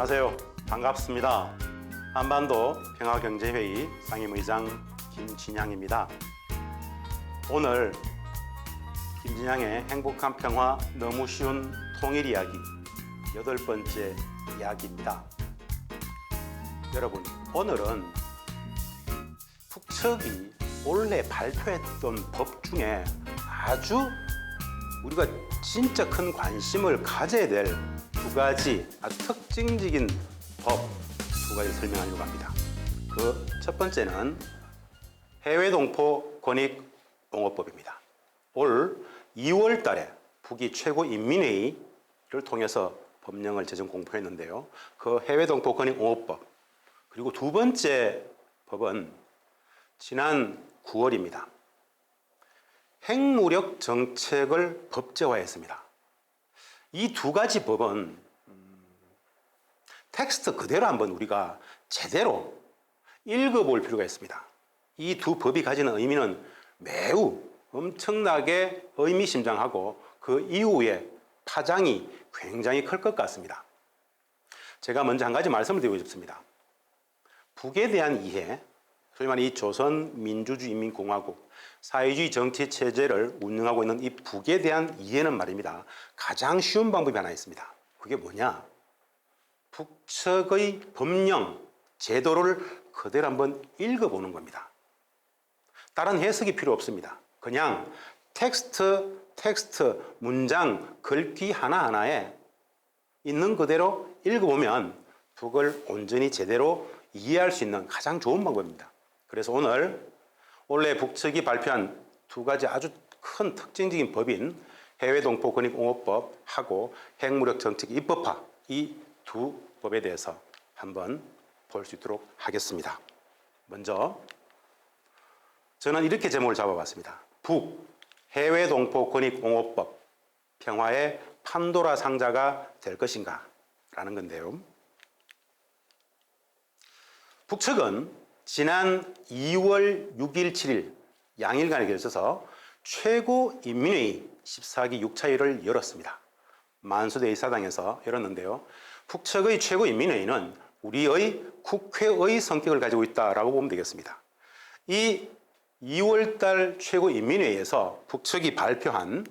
안녕하세요. 반갑습니다. 한반도 평화경제회의 상임의장 김진양입니다. 오늘 김진양의 행복한 평화 너무 쉬운 통일 이야기 8번째 이야기입니다. 여러분, 오늘은 북측이 원래 발표했던 법 중에 아주 우리가 진짜 큰 관심을 가져야 될 두 가지 아주 특징적인 법 두 가지 설명하려고 합니다. 그 첫 번째는 해외동포 권익옹호법입니다. 올 2월 달에 북이 최고인민회의를 통해서 법령을 제정 공포했는데요. 그 해외동포 권익옹호법, 그리고 두 번째 법은 지난 9월입니다. 핵무력 정책을 법제화했습니다. 이 두 가지 법은 텍스트 그대로 한번 우리가 제대로 읽어볼 필요가 있습니다. 이 두 법이 가지는 의미는 매우 엄청나게 의미심장하고 그 이후에 파장이 굉장히 클 것 같습니다. 제가 먼저 한 가지 말씀을 드리고 싶습니다. 북에 대한 이해, 소위 말하는 이 조선민주주의인민공화국 사회주의 정치체제를 운영하고 있는 이 북에 대한 이해는 말입니다. 가장 쉬운 방법이 하나 있습니다. 그게 뭐냐? 북측의 법령, 제도를 그대로 한번 읽어보는 겁니다. 다른 해석이 필요 없습니다. 그냥 텍스트, 문장, 글귀 하나하나에 있는 그대로 읽어보면 북을 온전히 제대로 이해할 수 있는 가장 좋은 방법입니다. 그래서 오늘 원래 북측이 발표한 두 가지 아주 큰 특징적인 법인 해외동포 권익옹호법하고 핵무력 정책 입법화, 이 두 법에 대해서 한번 볼 수 있도록 하겠습니다. 먼저 저는 이렇게 제목을 잡아봤습니다. 북 해외동포 권익옹호법 평화의 판도라 상자가 될 것인가 라는 건데요. 북측은 지난 2월 6일, 7일 양일간에 걸쳐서 최고인민회의 14기 6차회를 열었습니다. 만수대 사당에서 열었는데요. 북측의 최고인민회의는 우리의 국회의 성격을 가지고 있다라고 보면 되겠습니다. 이 2월달 최고인민회의에서 북측이 발표한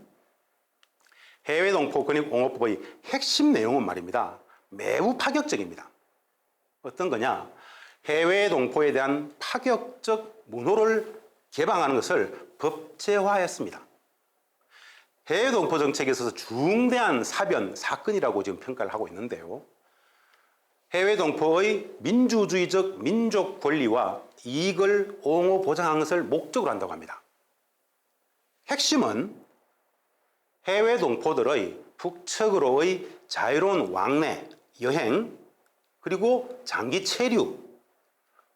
해외동포 권익옹호법의 핵심 내용은 말입니다. 매우 파격적입니다. 어떤 거냐? 해외 동포에 대한 파격적 문호를 개방하는 것을 법제화했습니다. 해외 동포 정책에 있어서 중대한 사변, 사건이라고 지금 평가를 하고 있는데요. 해외 동포의 민주주의적 민족 권리와 이익을 옹호 보장하는 것을 목적으로 한다고 합니다. 핵심은 해외 동포들의 북측으로의 자유로운 왕래, 여행, 그리고 장기 체류,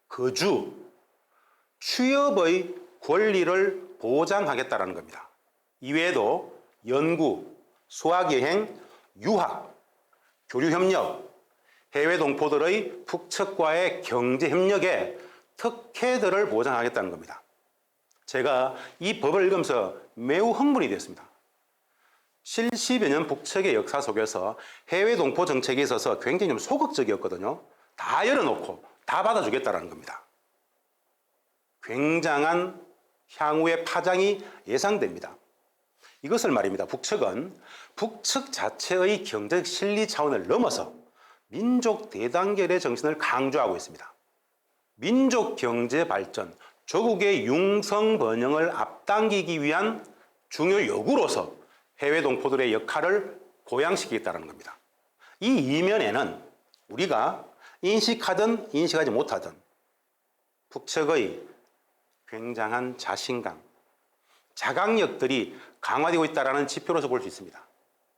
거주, 취업의 권리를 보장하겠다는 겁니다. 이외에도 연구, 수학여행, 유학, 교류협력, 해외 동포들의 북측과의 경제협력에 특혜들을 보장하겠다는 겁니다. 제가 이 법을 읽으면서 매우 흥분이 됐습니다. 70여 년 북측의 역사 속에서 해외 동포 정책에 있어서 굉장히 좀 소극적이었거든요. 다 열어놓고 다 받아주겠다는 겁니다. 굉장한 향후의 파장이 예상됩니다. 이것을 말입니다. 북측은 북측 자체의 경제적 실리 차원을 넘어서 민족 대단결의 정신을 강조하고 있습니다. 민족 경제 발전, 조국의 융성 번영을 앞당기기 위한 중요 요구로서 해외 동포들의 역할을 고양시키겠다는 겁니다. 이 이면에는 우리가 인식하든 인식하지 못하든 북측의 굉장한 자신감, 자각력들이 강화되고 있다는 지표로서 볼 수 있습니다.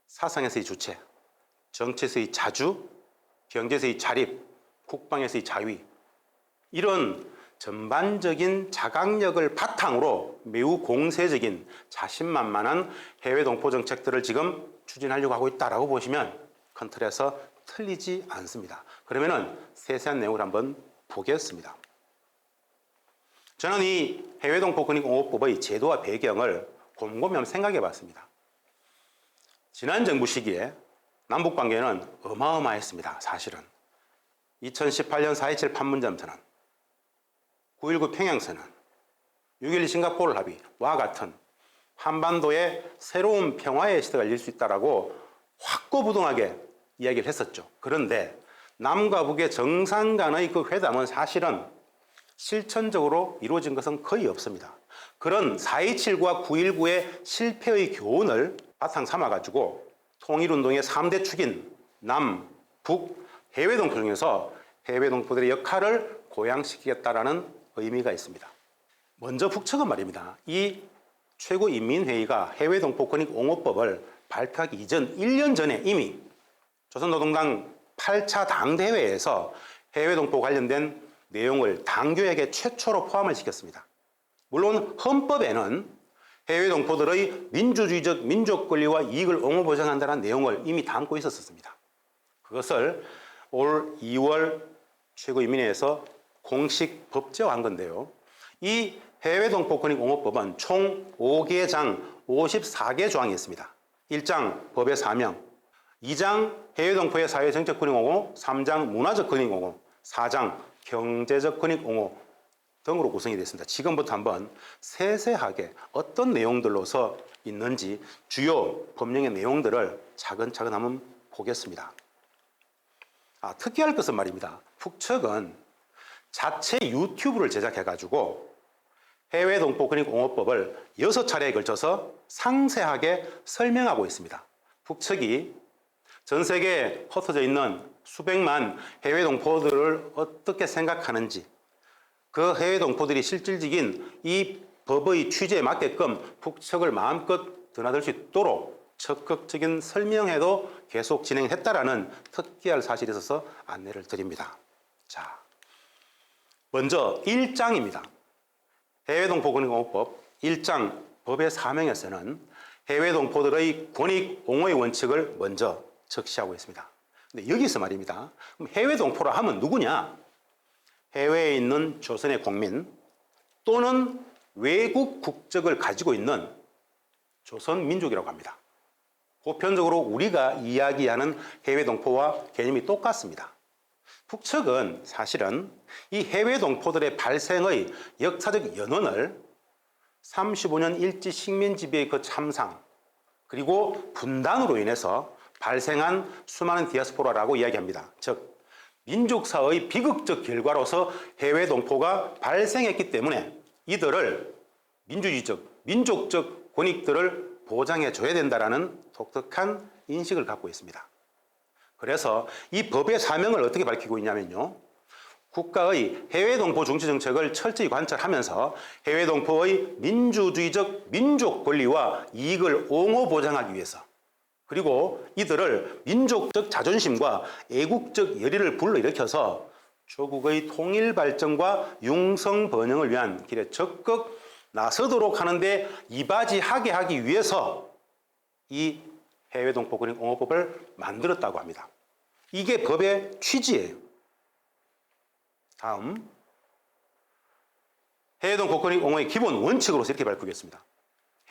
사상에서의 주체, 정치에서의 자주, 경제에서의 자립, 국방에서의 자위, 이런 전반적인 자각력을 바탕으로 매우 공세적인 자신만만한 해외 동포 정책들을 지금 추진하려고 하고 있다고 보시면 큰 틀에서 틀리지 않습니다. 그러면은 세세한 내용을 한번 보겠습니다. 저는 이 해외 동포 권익옹호법의 제도와 배경을 곰곰이 한번 생각해 봤습니다. 지난 정부 시기에 남북 관계는 어마어마했습니다. 사실은 2018년 4.27 판문점 선언, 9.19 평양선언, 6.12 싱가포르 합의와 같은 한반도에 새로운 평화의 시대가 열릴 수 있다라고 확고부동하게 이야기를 했었죠. 그런데 남과 북의 정상 간의 그 회담은 사실은 실천적으로 이루어진 것은 거의 없습니다. 그런 4.27과 9.19의 실패의 교훈을 바탕 삼아가지고 통일운동의 3대 축인 남, 북, 해외동포 중에서 해외동포들의 역할을 고양시키겠다라는 의미가 있습니다. 먼저 북측은 말입니다. 이 최고인민회의가 해외동포권익 옹호법을 발표하기 이전 1년 전에 이미 조선노동당 8차 당대회에서 해외동포 관련된 내용을 당교역에 최초로 포함을 시켰습니다. 물론 헌법에는 해외동포들의 민주주의적 민족 권리와 이익을 옹호 보장한다는 내용을 이미 담고 있었습니다. 그것을 올 2월 최고인민회에서 공식 법제화한 건데요. 이 해외동포권익 옹호법은 총 5개 장 54개 조항이 있습니다. 1장 법의 사명, 2장 해외동포의 사회정책 권익 옹호, 3장 문화적 권익 옹호, 4장 경제적 권익 옹호 등으로 구성이 되어 있습니다. 지금부터 한번 세세하게 어떤 내용들로서 있는지 주요 법령의 내용들을 차근차근 한번 보겠습니다. 특이할 것은 말입니다. 북측은 자체 유튜브를 제작해가지고 해외동포권익 옹호법을 6차례에 걸쳐서 상세하게 설명하고 있습니다. 북측이 전 세계에 흩어져 있는 수백만 해외동포들을 어떻게 생각하는지, 그 해외동포들이 실질적인 이 법의 취지에 맞게끔 북측을 마음껏 드나들 수 있도록 적극적인 설명회도 계속 진행했다라는 특기할 사실이 있어서 안내를 드립니다. 자, 먼저 1장입니다. 해외동포권익 옹호법 1장 법의 사명에서는 해외동포들의 권익 옹호의 원칙을 먼저 적시하고 있습니다. 근데 여기서 말입니다. 그럼 해외동포라 하면 누구냐? 해외에 있는 조선의 국민 또는 외국 국적을 가지고 있는 조선 민족이라고 합니다. 보편적으로 우리가 이야기하는 해외동포와 개념이 똑같습니다. 북측은 사실은 이 해외동포들의 발생의 역사적 연원을 35년 일제 식민지배의 그 참상 그리고 분단으로 인해서 발생한 수많은 디아스포라라고 이야기합니다. 즉 민족사의 비극적 결과로서 해외동포가 발생했기 때문에 이들을 민주주의적, 민족적 권익들을 보장해 줘야 된다는 독특한 인식을 갖고 있습니다. 그래서 이 법의 사명을 어떻게 밝히고 있냐면요. 국가의 해외동포 중시 정책을 철저히 관철하면서 해외동포의 민주주의적 민족 권리와 이익을 옹호 보장하기 위해서 그리고 이들을 민족적 자존심과 애국적 열의를 불러일으켜서 조국의 통일 발전과 융성 번영을 위한 길에 적극 나서도록 하는데 이바지하게 하기 위해서 이 해외동포권익 옹호법을 만들었다고 합니다. 이게 법의 취지예요. 다음, 해외동포권익 옹호의 기본 원칙으로서 이렇게 밝히겠습니다.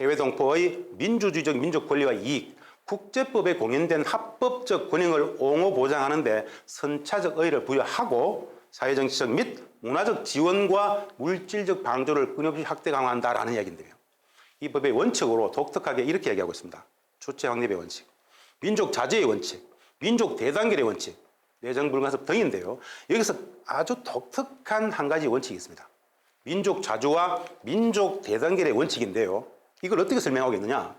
해외동포의 민주주의적 민족 권리와 이익, 국제법에 공인된 합법적 권익을 옹호 보장하는 데 선차적 의의를 부여하고 사회정치적 및 문화적 지원과 물질적 방조를 끊임없이 확대 강화한다라는 이야기인데요. 이 법의 원칙으로 독특하게 이렇게 얘기하고 있습니다. 주체 확립의 원칙, 민족 자주의 원칙, 민족 대단결의 원칙, 내정 불간섭 등인데요. 여기서 아주 독특한 한 가지 원칙이 있습니다. 민족 자주와 민족 대단결의 원칙인데요. 이걸 어떻게 설명하겠느냐?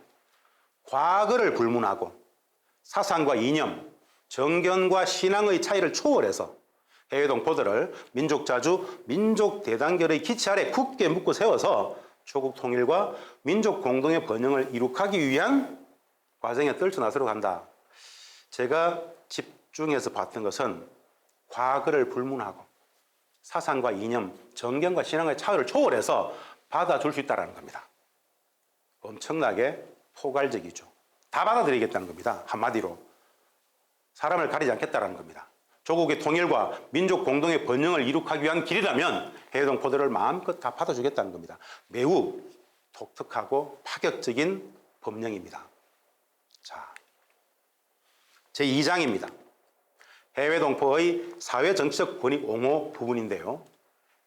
과거를 불문하고 사상과 이념, 정견과 신앙의 차이를 초월해서 해외동포들을 민족 자주, 민족 대단결의 기치 아래 굳게 묶고 세워서 조국 통일과 민족 공동의 번영을 이룩하기 위한 과정에 떨쳐나서려고 한다. 제가 집중해서 봤던 것은 과거를 불문하고 사상과 이념, 정견과 신앙의 차이를 초월해서 받아줄 수 있다는 겁니다. 엄청나게 포괄적이죠. 다 받아들이겠다는 겁니다. 한마디로. 사람을 가리지 않겠다는 겁니다. 조국의 통일과 민족 공동의 번영을 이룩하기 위한 길이라면 해외동포들을 마음껏 다 받아주겠다는 겁니다. 매우 독특하고 파격적인 법령입니다. 자, 제2장입니다. 해외 동포의 사회 정치적 권익 옹호 부분인데요.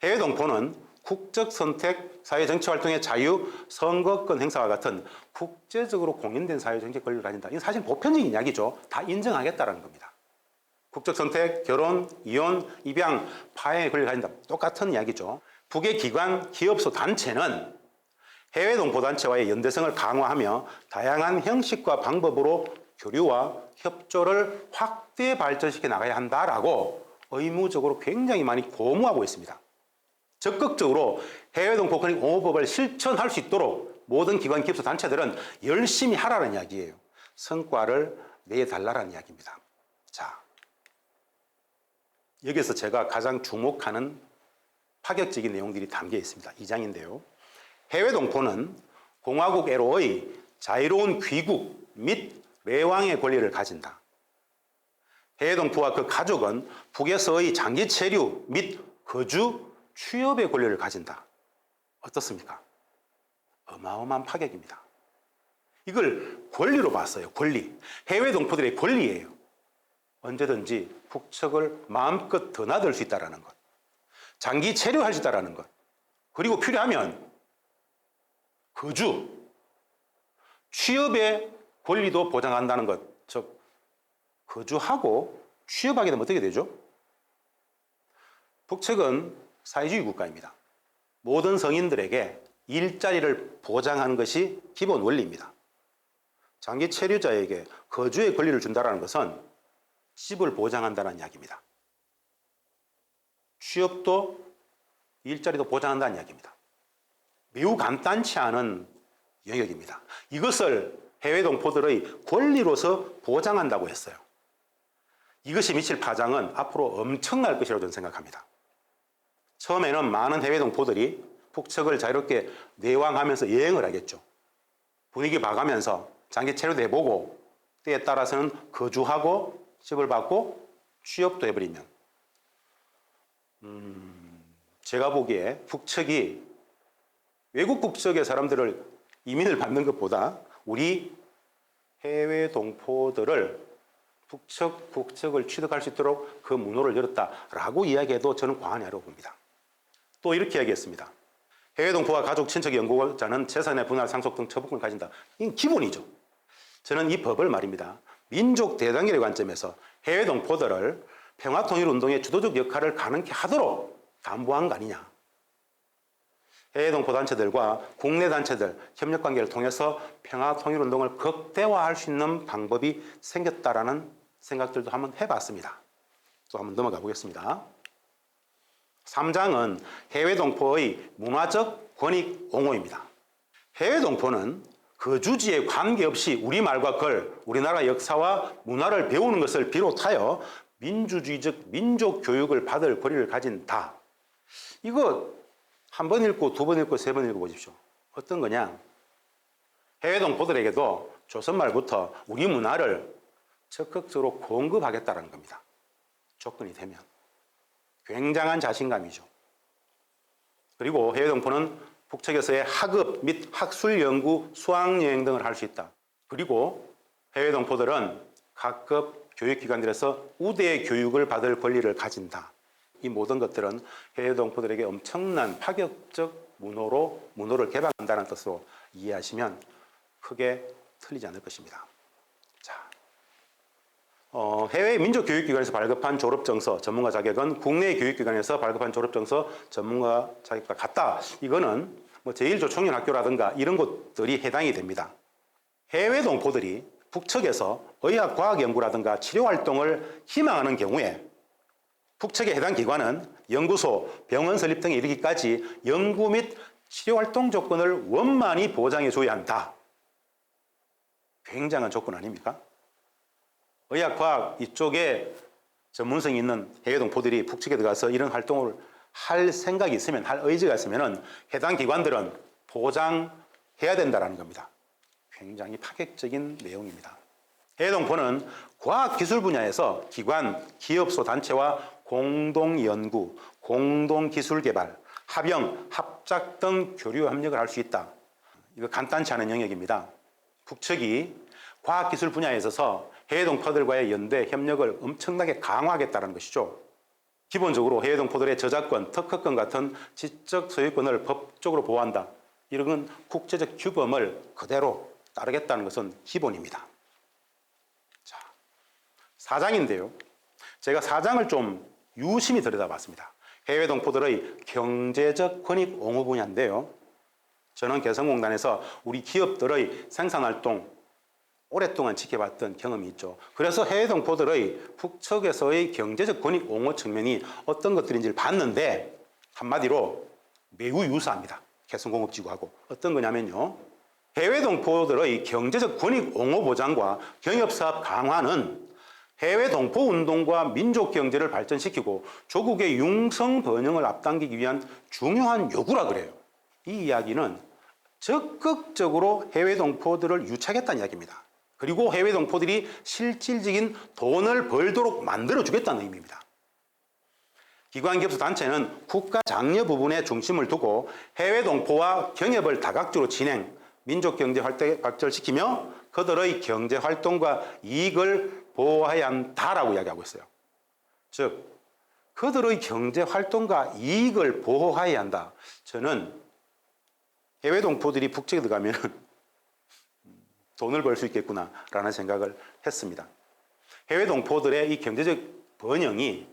해외 동포는 국적 선택, 사회 정치 활동의 자유, 선거권 행사와 같은 국제적으로 공인된 사회 정치 권리를 가진다. 이건 사실 보편적인 이야기죠. 다 인정하겠다는 겁니다. 국적 선택, 결혼, 이혼, 입양, 파행의 권리를 가진다. 똑같은 이야기죠. 북의 기관, 기업소, 단체는 해외 동포 단체와의 연대성을 강화하며 다양한 형식과 방법으로 교류와 협조를 확대 발전시켜 나가야 한다라고 의무적으로 굉장히 많이 고무하고 있습니다. 적극적으로 해외 동포 권익 옹호법을 실천할 수 있도록 모든 기관, 기업소, 단체들은 열심히 하라는 이야기예요. 성과를 내달라는 이야기입니다. 자, 여기서 제가 가장 주목하는 파격적인 내용들이 담겨 있습니다. 2장인데요. 해외 동포는 공화국애로의 자유로운 귀국 및 매왕의 권리를 가진다. 해외 동포와 그 가족은 북에서의 장기 체류 및 거주, 취업의 권리를 가진다. 어떻습니까? 어마어마한 파격입니다. 이걸 권리로 봤어요. 권리. 해외 동포들의 권리예요. 언제든지 국적을 마음껏 드나들 수 있다는 것. 장기 체류할 수 있다는 것. 그리고 필요하면 거주, 취업의 권리도 보장한다는 것. 즉, 거주하고 취업하게 되면 어떻게 되죠? 북측은 사회주의 국가입니다. 모든 성인들에게 일자리를 보장하는 것이 기본 원리입니다. 장기 체류자에게 거주의 권리를 준다는 것은 집을 보장한다는 이야기입니다. 취업도 일자리도 보장한다는 이야기입니다. 매우 간단치 않은 영역입니다. 이것을 해외 동포들의 권리로서 보장한다고 했어요. 이것이 미칠 파장은 앞으로 엄청날 것이라고 저는 생각합니다. 처음에는 많은 해외 동포들이 북측을 자유롭게 내왕하면서 여행을 하겠죠. 분위기 봐가면서 장기 체류도 해보고 때에 따라서는 거주하고 집을 받고 취업도 해버리면 제가 보기에 북측이 외국 국적의 사람들을 이민을 받는 것보다 우리 해외 동포들을 북측 국적을 취득할 수 있도록 그 문호를 열었다라고 이야기해도 저는 과언이 아니라고 봅니다. 또 이렇게 이야기했습니다. 해외 동포와 가족, 친척, 연고자는 재산의 분할, 상속 등 처분권을 가진다. 이건 기본이죠. 저는 이 법을 말입니다. 민족 대단결의 관점에서 해외 동포들을 평화통일운동의 주도적 역할을 가능케 하도록 담보한 거 아니냐. 해외 동포 단체들과 국내 단체들 협력관계를 통해서 평화통일운동을 극대화할 수 있는 방법이 생겼다라는 생각들도 한번 해봤습니다. 또 한번 넘어가 보겠습니다. 3장은 해외 동포의 문화적 권익 옹호입니다. 해외 동포는 거주지에 관계없이 우리말과 글, 우리나라 역사와 문화를 배우는 것을 비롯하여 민주주의적 민족 교육을 받을 권리를 가진다. 이거 한 번 읽고 두 번 읽고 세 번 읽어보십시오. 어떤 거냐? 해외 동포들에게도 조선 말부터 우리 문화를 적극적으로 공급하겠다는 겁니다. 조건이 되면. 굉장한 자신감이죠. 그리고 해외 동포는 북측에서의 학업 및 학술 연구, 수학여행 등을 할 수 있다. 그리고 해외 동포들은 각급 교육기관들에서 우대 교육을 받을 권리를 가진다. 이 모든 것들은 해외 동포들에게 엄청난 파격적 문호를 개방한다는 뜻으로 이해하시면 크게 틀리지 않을 것입니다. 자, 해외 민족교육기관에서 발급한 졸업증서 전문가 자격은 국내 교육기관에서 발급한 졸업증서 전문가 자격과 같다. 이거는 뭐 제1조총련학교라든가 이런 곳들이 해당이 됩니다. 해외 동포들이 북측에서 의학 과학 연구라든가 치료 활동을 희망하는 경우에 북측의 해당 기관은 연구소, 병원 설립 등에 이르기까지 연구 및 치료 활동 조건을 원만히 보장해 줘야 한다. 굉장한 조건 아닙니까? 의학과학 이쪽에 전문성이 있는 해외 동포들이 북측에 들어가서 이런 활동을 할 생각이 있으면, 할 의지가 있으면 해당 기관들은 보장해야 된다는 겁니다. 굉장히 파격적인 내용입니다. 해외 동포는 과학기술 분야에서 기관, 기업소, 단체와 공동연구, 공동기술개발, 합영, 합작 등 교류 협력을 할 수 있다. 이거 간단치 않은 영역입니다. 북측이 과학기술 분야에 있어서 해외 동포들과의 연대, 협력을 엄청나게 강화하겠다는 것이죠. 기본적으로 해외 동포들의 저작권, 특허권 같은 지적 소유권을 법적으로 보호한다. 이런 국제적 규범을 그대로 따르겠다는 것은 기본입니다. 자, 4장인데요. 제가 4장을 좀 유심히 들여다봤습니다. 해외 동포들의 경제적 권익 옹호 분야인데요. 저는 개성공단에서 우리 기업들의 생산활동 오랫동안 지켜봤던 경험이 있죠. 그래서 해외 동포들의 북측에서의 경제적 권익 옹호 측면이 어떤 것들인지를 봤는데 한마디로 매우 유사합니다. 개성공업지구하고. 어떤 거냐면요. 해외 동포들의 경제적 권익 옹호 보장과 경협사업 강화는 해외 동포 운동과 민족 경제를 발전시키고 조국의 융성 번영을 앞당기기 위한 중요한 요구라 그래요. 이 이야기는 적극적으로 해외 동포들을 유치하겠다는 이야기입니다. 그리고 해외 동포들이 실질적인 돈을 벌도록 만들어주겠다는 의미입니다. 기관, 기업소, 단체는 국가 장려 부분에 중심을 두고 해외 동포와 경협을 다각적으로 진행, 민족 경제 활동을 발전시키며 그들의 경제 활동과 이익을 보호해야 한다라고 이야기하고 있어요. 즉, 그들의 경제 활동과 이익을 보호해야 한다. 저는 해외 동포들이 북측에 들어가면 돈을 벌 수 있겠구나라는 생각을 했습니다. 해외 동포들의 이 경제적 번영이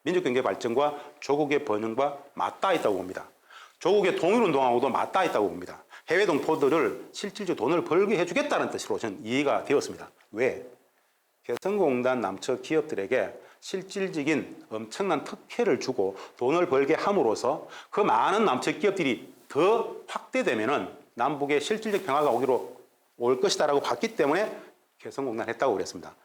민족 경제 발전과 조국의 번영과 맞닿아 있다고 봅니다. 조국의 통일운동하고도 맞닿아 있다고 봅니다. 해외 동포들을 실질적으로 돈을 벌게 해주겠다는 뜻으로 저는 이해가 되었습니다. 왜? 개성공단 남측 기업들에게 실질적인 엄청난 특혜를 주고 돈을 벌게 함으로써 그 많은 남측 기업들이 더 확대되면은 남북의 실질적 평화가 올 것이다라고 봤기 때문에 개성공단 했다고 그랬습니다.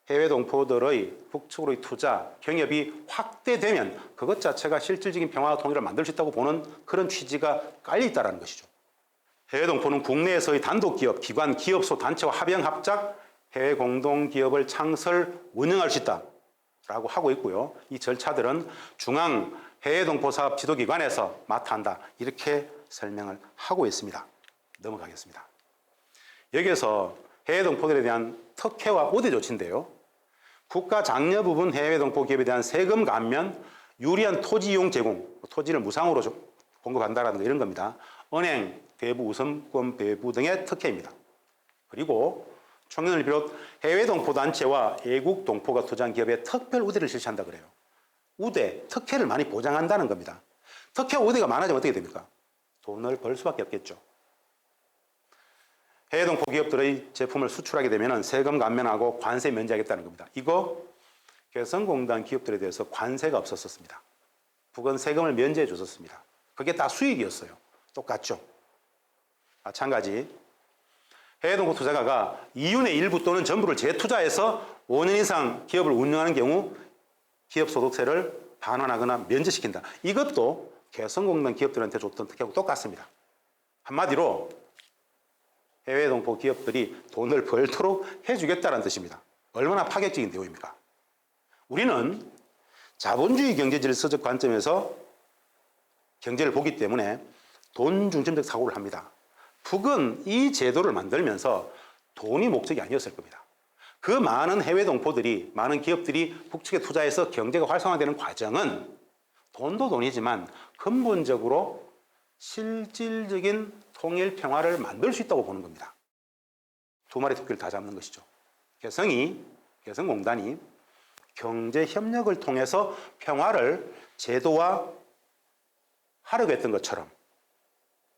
해외 동포들의 북측으로의 투자, 경협이 확대되면 그것 자체가 실질적인 평화와 통일을 만들 수 있다고 보는 그런 취지가 깔려 있다는 것이죠. 해외 동포는 국내에서의 단독기업, 기관, 기업소, 단체와 합영, 합작, 해외 공동기업을 창설, 운영할 수 있다라고 하고 있고요. 이 절차들은 중앙 해외 동포 사업 지도기관에서 맡아 한다. 이렇게 설명을 하고 있습니다. 넘어가겠습니다. 여기에서 해외 동포들에 대한 특혜와 우대 조치인데요. 국가 장려 부분 해외 동포 기업에 대한 세금 감면, 유리한 토지 이용 제공, 토지를 무상으로 공급한다라는 거 이런 겁니다. 은행, 대부 우선권 배부 등의 특혜입니다. 그리고 청년을 비롯 해외 동포 단체와 애국 동포가 투자한 기업에 특별 우대를 실시한다 그래요. 우대, 특혜를 많이 보장한다는 겁니다. 특혜와 우대가 많아지면 어떻게 됩니까? 돈을 벌 수밖에 없겠죠. 해외 동포 기업들의 제품을 수출하게 되면 세금 감면하고 관세 면제하겠다는 겁니다. 이거 개성공단 기업들에 대해서 관세가 없었습니다. 북은 세금을 면제해 줬었습니다. 그게 다 수익이었어요. 똑같죠. 마찬가지 해외 동포 투자가가 이윤의 일부 또는 전부를 재투자해서 5년 이상 기업을 운영하는 경우 기업 소득세를 반환하거나 면제시킨다. 이것도 개성공단 기업들한테 줬던 특혜하고 똑같습니다. 한마디로 해외 동포 기업들이 돈을 벌도록 해주겠다는 뜻입니다. 얼마나 파격적인 대우입니까? 우리는 자본주의 경제 질서적 관점에서 경제를 보기 때문에 돈 중심적 사고를 합니다. 북은 이 제도를 만들면서 돈이 목적이 아니었을 겁니다. 그 많은 해외 동포들이, 많은 기업들이 북측에 투자해서 경제가 활성화되는 과정은 돈도 돈이지만 근본적으로 실질적인 통일 평화를 만들 수 있다고 보는 겁니다. 두 마리 토끼를 다 잡는 것이죠. 개성공단이 경제 협력을 통해서 평화를 제도화 하려고 했던 것처럼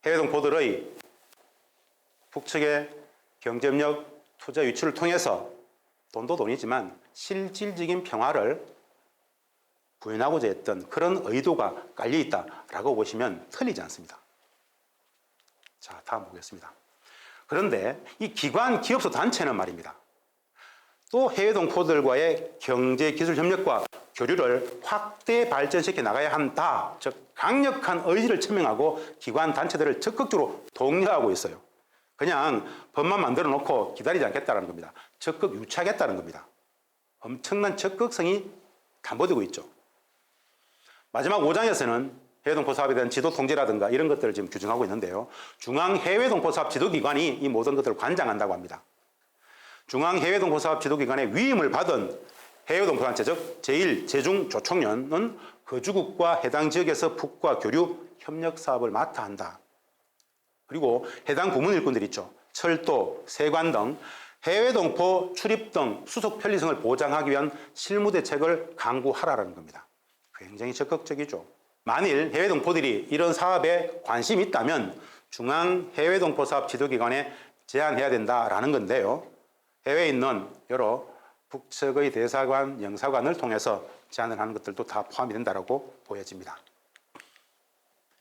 해외 동포들의 북측의 경제협력 투자 유치를 통해서 돈도 돈이지만 실질적인 평화를 구현하고자 했던 그런 의도가 깔려 있다라고 보시면 틀리지 않습니다. 자, 다음 보겠습니다. 그런데 이 기관, 기업소, 단체는 말입니다. 또 해외 동포들과의 경제 기술 협력과 교류를 확대 발전시켜 나가야 한다. 즉 강력한 의지를 천명하고 기관, 단체들을 적극적으로 독려하고 있어요. 그냥 법만 만들어 놓고 기다리지 않겠다는 겁니다. 적극 유치하겠다는 겁니다. 엄청난 적극성이 담보되고 있죠. 마지막 5장에서는 해외 동포 사업에 대한 지도 통제라든가 이런 것들을 지금 규정하고 있는데요. 중앙 해외 동포 사업 지도기관이 이 모든 것들을 관장한다고 합니다. 중앙해외동포사업 지도기관의 위임을 받은 해외동포단체 즉 제1제중조총련은 거주국과 해당 지역에서 북과 교류 협력 사업을 맡아 한다. 그리고 해당 부문 일꾼들 있죠. 철도, 세관 등 해외동포 출입 등 수속 편리성을 보장하기 위한 실무 대책을 강구하라는 겁니다. 굉장히 적극적이죠. 만일 해외동포들이 이런 사업에 관심이 있다면 중앙해외동포사업 지도기관에 제안해야 된다라는 건데요. 해외에 있는 여러 북측의 대사관, 영사관을 통해서 제안을 하는 것들도 다 포함이 된다고 보여집니다.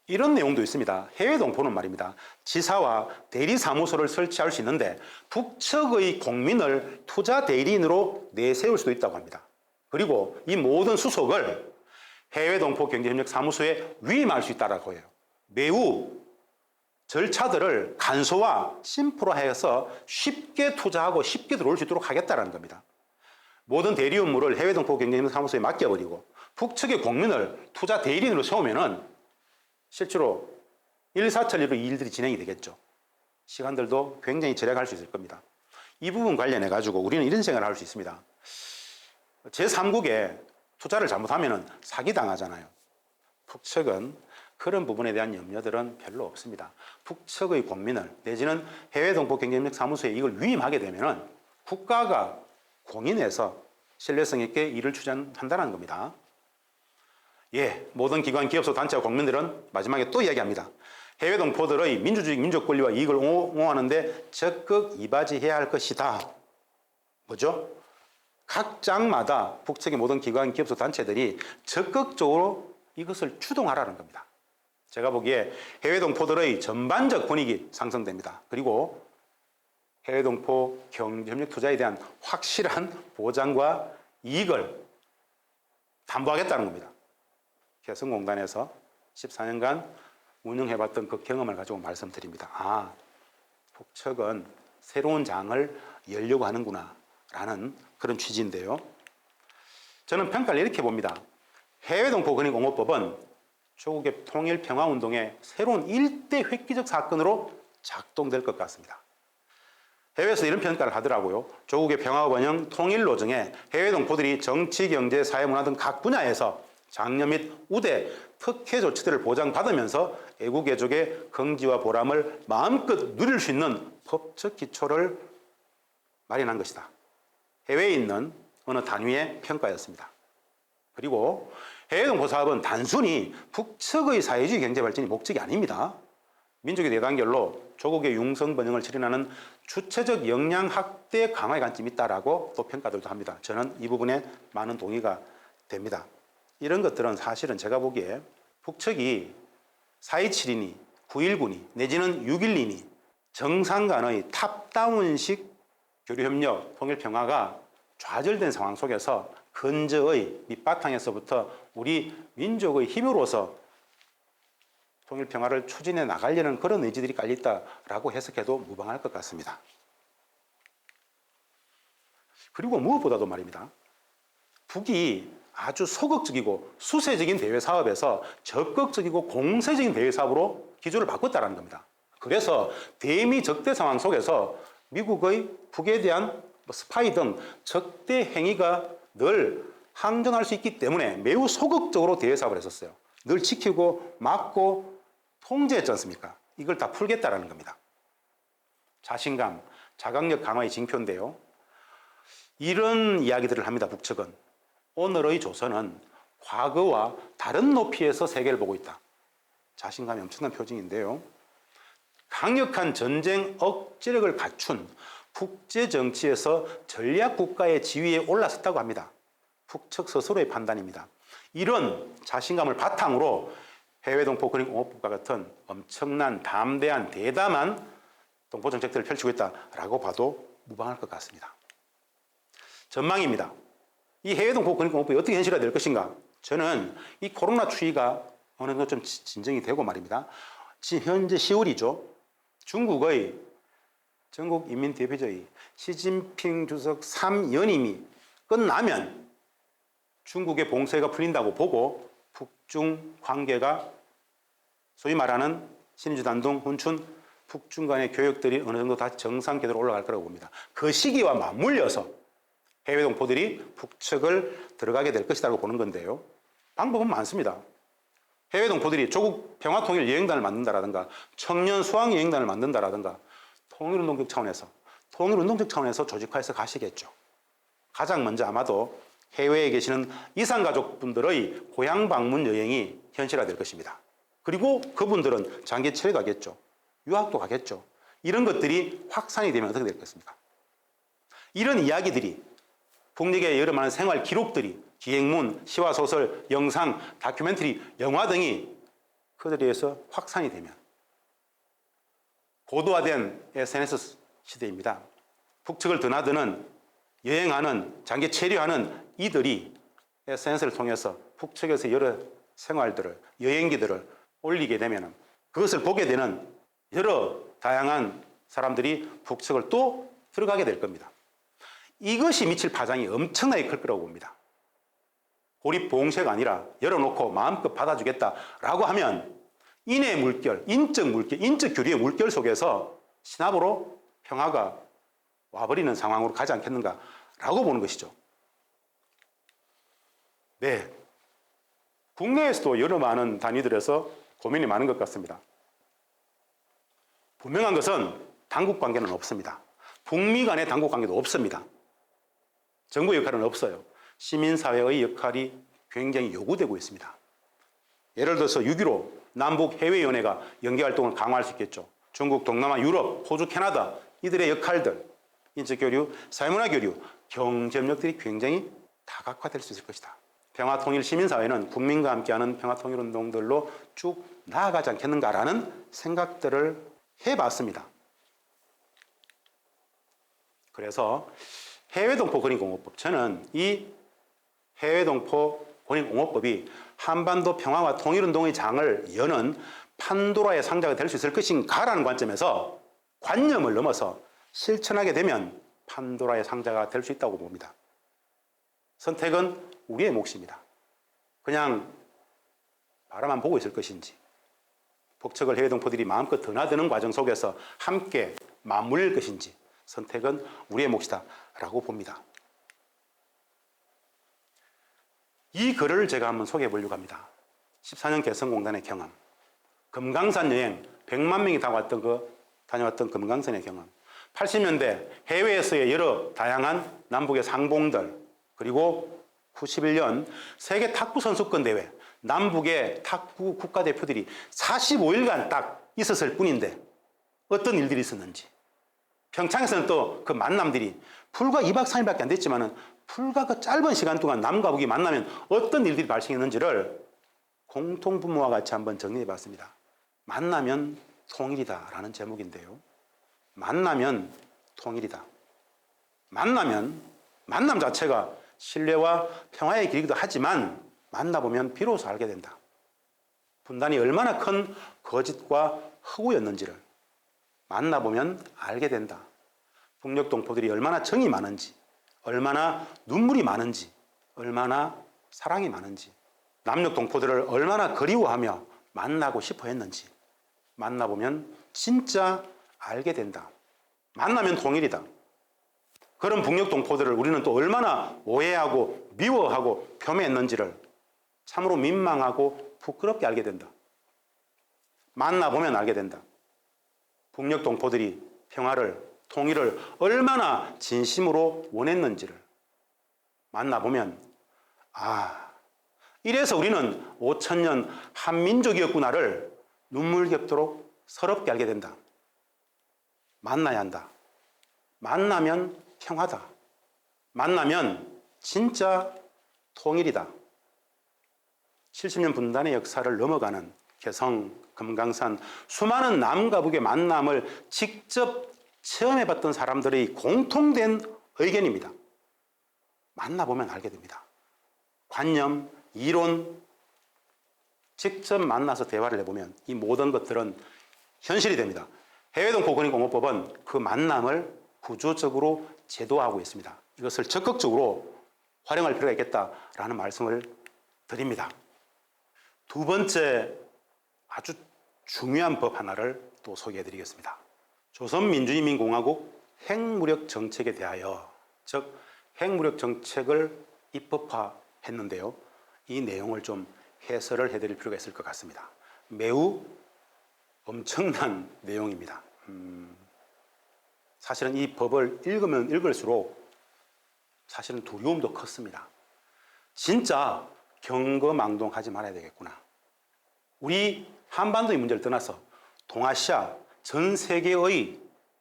이런 내용도 있습니다. 해외 동포는 말입니다. 지사와 대리사무소를 설치할 수 있는데 북측의 공민을 투자 대리인으로 내세울 수도 있다고 합니다. 그리고 이 모든 수속을 해외 동포 경제협력사무소에 위임할 수 있다고 해요. 매우 절차들을 간소화, 심플화해서 쉽게 투자하고 쉽게 들어올 수 있도록 하겠다는 겁니다. 모든 대리 업무를 해외 동포 경제협력사무소에 맡겨버리고 북측의 공민을 투자 대리인으로 세우면은 실제로 일사천리로 이 일들이 진행이 되겠죠. 시간들도 굉장히 절약할 수 있을 겁니다. 이 부분 관련해 가지고 우리는 이런 생각을 할 수 있습니다. 제3국에 투자를 잘못하면 사기당하잖아요. 북측은 그런 부분에 대한 염려들은 별로 없습니다. 북측의 공민을 내지는 해외동포경제협력사무소에 이걸 위임하게 되면 국가가 공인해서 신뢰성 있게 일을 추진한다는 겁니다. 예, 모든 기관, 기업소, 단체와 국민들은 마지막에 또 이야기합니다. 해외 동포들의 민주주의, 민족 권리와 이익을 옹호하는데 적극 이바지해야 할 것이다. 뭐죠? 각 장마다 북측의 모든 기관, 기업소, 단체들이 적극적으로 이것을 추동하라는 겁니다. 제가 보기에 해외 동포들의 전반적 분위기 상승됩니다. 그리고 해외 동포 경제협력 투자에 대한 확실한 보장과 이익을 담보하겠다는 겁니다. 개성공단에서 14년간 운영해봤던 그 경험을 가지고 말씀드립니다. 아, 북측은 새로운 장을 열려고 하는구나 라는 그런 취지인데요. 저는 평가를 이렇게 봅니다. 해외동포권익옹호법은 조국의 통일평화운동의 새로운 일대 획기적 사건으로 작동될 것 같습니다. 해외에서 이런 평가를 하더라고요. 조국의 평화 번영 통일로 정해 해외동포들이 정치, 경제, 사회, 문화 등 각 분야에서 장려 및 우대, 특혜 조치들을 보장받으면서 애국애족의 긍지와 보람을 마음껏 누릴 수 있는 법적 기초를 마련한 것이다. 해외에 있는 어느 단위의 평가였습니다. 그리고 해외동포 사업은 단순히 북측의 사회주의 경제 발전이 목적이 아닙니다. 민족의 내단결로 조국의 융성 번영을 실현하는 주체적 역량 확대 강화의 관점이 있다라고 또 평가들도 합니다. 저는 이 부분에 많은 동의가 됩니다. 이런 것들은 사실은 제가 보기에 북측이 4.27이니 9.19니 내지는 6.12니 정상 간의 탑다운식 교류협력, 통일평화가 좌절된 상황 속에서 근저의 밑바탕에서부터 우리 민족의 힘으로서 통일평화를 추진해 나가려는 그런 의지들이 깔려있다라고 해석해도 무방할 것 같습니다. 그리고 무엇보다도 말입니다. 북이 아주 소극적이고 수세적인 대외 사업에서 적극적이고 공세적인 대외 사업으로 기조를 바꿨다는 겁니다. 그래서 대미 적대 상황 속에서 미국의 북에 대한 스파이 등 적대 행위가 늘 항전할 수 있기 때문에 매우 소극적으로 대외 사업을 했었어요. 늘 지키고 막고 통제했지 않습니까? 이걸 다 풀겠다라는 겁니다. 자신감, 자각력 강화의 징표인데요. 이런 이야기들을 합니다. 북측은. 오늘의 조선은 과거와 다른 높이에서 세계를 보고 있다. 자신감이 엄청난 표징인데요. 강력한 전쟁 억제력을 갖춘 국제 정치에서 전략 국가의 지위에 올라섰다고 합니다. 북측 스스로의 판단입니다. 이런 자신감을 바탕으로 해외 동포 권익옹호법과 같은 엄청난 담대한 대담한 동포 정책들을 펼치고 있다라고 봐도 무방할 것 같습니다. 전망입니다. 이 해외 동포 권익옹호법이 어떻게 현실화 될 것인가? 저는 이 코로나 추이가 어느 정도 좀 진정이 되고 말입니다. 지금 현재 10월이죠. 중국의 전국인민대표제의 시진핑 주석 3연임이 끝나면 중국의 봉쇄가 풀린다고 보고 북중 관계가 소위 말하는 신의주 단둥, 훈춘 북중 간의 교역들이 어느 정도 다시 정상 궤도로 올라갈 거라고 봅니다. 그 시기와 맞물려서 해외 동포들이 북측을 들어가게 될 것이라고 보는 건데요. 방법은 많습니다. 해외 동포들이 조국 평화통일 여행단을 만든다라든가 청년 수학 여행단을 만든다라든가 통일운동적 차원에서 조직화해서 가시겠죠. 가장 먼저 아마도 해외에 계시는 이산가족분들의 고향 방문 여행이 현실화될 것입니다. 그리고 그분들은 장기 체류 가겠죠. 유학도 가겠죠. 이런 것들이 확산이 되면 어떻게 될 것입니까? 이런 이야기들이 북녘의 여러 많은 생활 기록들이 기행문, 시와소설, 영상, 다큐멘터리, 영화 등이 그들에 의해서 확산이 되면 고도화된 SNS 시대입니다. 북측을 드나드는 여행하는, 장기 체류하는 이들이 SNS를 통해서 북측에서 여러 생활들을, 여행기들을 올리게 되면 그것을 보게 되는 여러 다양한 사람들이 북측을 또 들어가게 될 겁니다. 이것이 미칠 파장이 엄청나게 클 거라고 봅니다. 고립보행체가 아니라 열어놓고 마음껏 받아주겠다라고 하면 인의 물결, 인적 교류의 물결 속에서 신압으로 평화가 와버리는 상황으로 가지 않겠는가라고 보는 것이죠. 네. 국내에서도 여러 많은 단위들에서 고민이 많은 것 같습니다. 분명한 것은 당국 관계는 없습니다. 북미 간의 당국 관계도 없습니다. 정부 역할은 없어요. 시민사회의 역할이 굉장히 요구되고 있습니다. 예를 들어서 6.15 남북해외위원회가 연계활동을 강화할 수 있겠죠. 중국, 동남아, 유럽, 호주, 캐나다 이들의 역할들, 인적교류, 사회문화교류, 경제협력들이 굉장히 다각화될 수 있을 것이다. 평화통일 시민사회는 국민과 함께하는 평화통일운동들로 쭉 나아가지 않겠는가라는 생각들을 해봤습니다. 그래서 해외동포 권익공호법, 저는 이 해외동포 권익공호법이 한반도 평화와 통일운동의 장을 여는 판도라의 상자가 될 수 있을 것인가라는 관점에서 관념을 넘어서 실천하게 되면 판도라의 상자가 될 수 있다고 봅니다. 선택은 우리의 몫입니다. 그냥 바라만 보고 있을 것인지 북측을 해외동포들이 마음껏 드나드는 과정 속에서 함께 맞물릴 것인지 선택은 우리의 몫이다 라고 봅니다. 이 글을 제가 한번 소개해 보려고 합니다. 14년 개성공단의 경험, 금강산 여행 100만 명이 다녀왔던 금강산의 경험, 80년대 해외에서의 여러 다양한 남북의 상봉들, 그리고 91년 세계 탁구 선수권 대회, 남북의 탁구 국가대표들이 45일간 딱 있었을 뿐인데 어떤 일들이 있었는지, 평창에서는 또 그 만남들이 불과 2박 3일밖에 안 됐지만은 불과 그 짧은 시간 동안 남과 북이 만나면 어떤 일들이 발생했는지를 공통분모와 같이 한번 정리해 봤습니다. 만나면 통일이다 라는 제목인데요. 만나면 통일이다. 만남 자체가 신뢰와 평화의 길이기도 하지만 만나보면 비로소 알게 된다. 분단이 얼마나 큰 거짓과 허구였는지를 만나보면 알게 된다. 북녘 동포들이 얼마나 정이 많은지, 얼마나 눈물이 많은지, 얼마나 사랑이 많은지, 남녘 동포들을 얼마나 그리워하며 만나고 싶어 했는지 만나보면 진짜 알게 된다. 만나면 통일이다. 그런 북녘 동포들을 우리는 또 얼마나 오해하고 미워하고 폄훼했는지를 참으로 민망하고 부끄럽게 알게 된다. 만나보면 알게 된다. 북녘 동포들이 평화를, 통일을 얼마나 진심으로 원했는지를 만나보면 이래서 우리는 5,000년 한민족이었구나를 눈물겹도록 서럽게 알게 된다. 만나야 한다. 만나면 평화다. 만나면 진짜 통일이다. 70년 분단의 역사를 넘어가는 개성, 금강산, 수많은 남과 북의 만남을 직접 체험해봤던 사람들의 공통된 의견입니다. 만나보면 알게 됩니다. 관념, 이론, 직접 만나서 대화를 해보면 이 모든 것들은 현실이 됩니다. 해외동포 권익공호법은 그 만남을 구조적으로 제도화하고 있습니다. 이것을 적극적으로 활용할 필요가 있겠다라는 말씀을 드립니다. 두 번째 아주 중요한 법 하나를 또 소개해 드리겠습니다. 조선민주주의민공화국 핵무력 정책에 대하여, 즉 핵무력 정책을 입법화했는데요. 이 내용을 좀 해설을 해드릴 필요가 있을 것 같습니다. 매우 엄청난 내용입니다. 사실은 이 법을 읽으면 읽을수록 사실은 두려움도 컸습니다. 진짜 경거망동하지 말아야 되겠구나. 우리 한반도의 문제를 떠나서 동아시아 전 세계의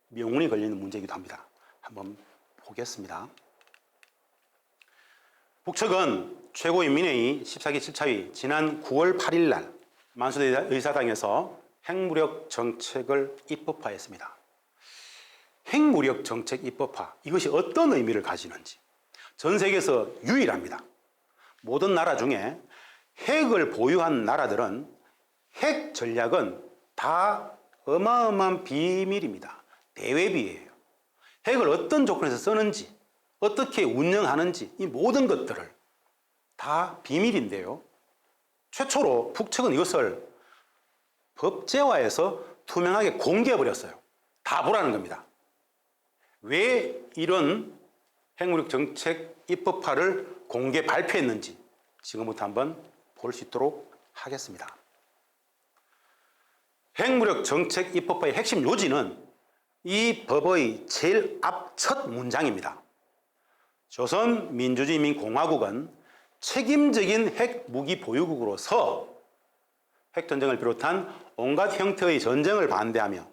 명운이 걸리는 문제이기도 합니다. 한번 보겠습니다. 북측은 최고인민회의 14기 7차위 지난 9월 8일 날 만수대 의사당에서 핵무력 정책을 입법화했습니다. 핵무력 정책 입법화, 이것이 어떤 의미를 가지는지 전 세계에서 유일합니다. 모든 나라 중에 핵을 보유한 나라들은 핵 전략은 다 어마어마한 비밀입니다. 대외비예요. 핵을 어떤 조건에서 쓰는지, 어떻게 운영하는지 이 모든 것들을 다 비밀인데요. 최초로 북측은 이것을 법제화해서 투명하게 공개해버렸어요. 다 보라는 겁니다. 왜 이런 핵무력 정책 입법화를 공개 발표했는지 지금부터 한번 볼 수 있도록 하겠습니다. 핵무력 정책 입법화의 핵심 요지는 이 법의 제일 앞 첫 문장입니다. 조선민주주의민공화국은 책임적인 핵무기 보유국으로서 핵전쟁을 비롯한 온갖 형태의 전쟁을 반대하며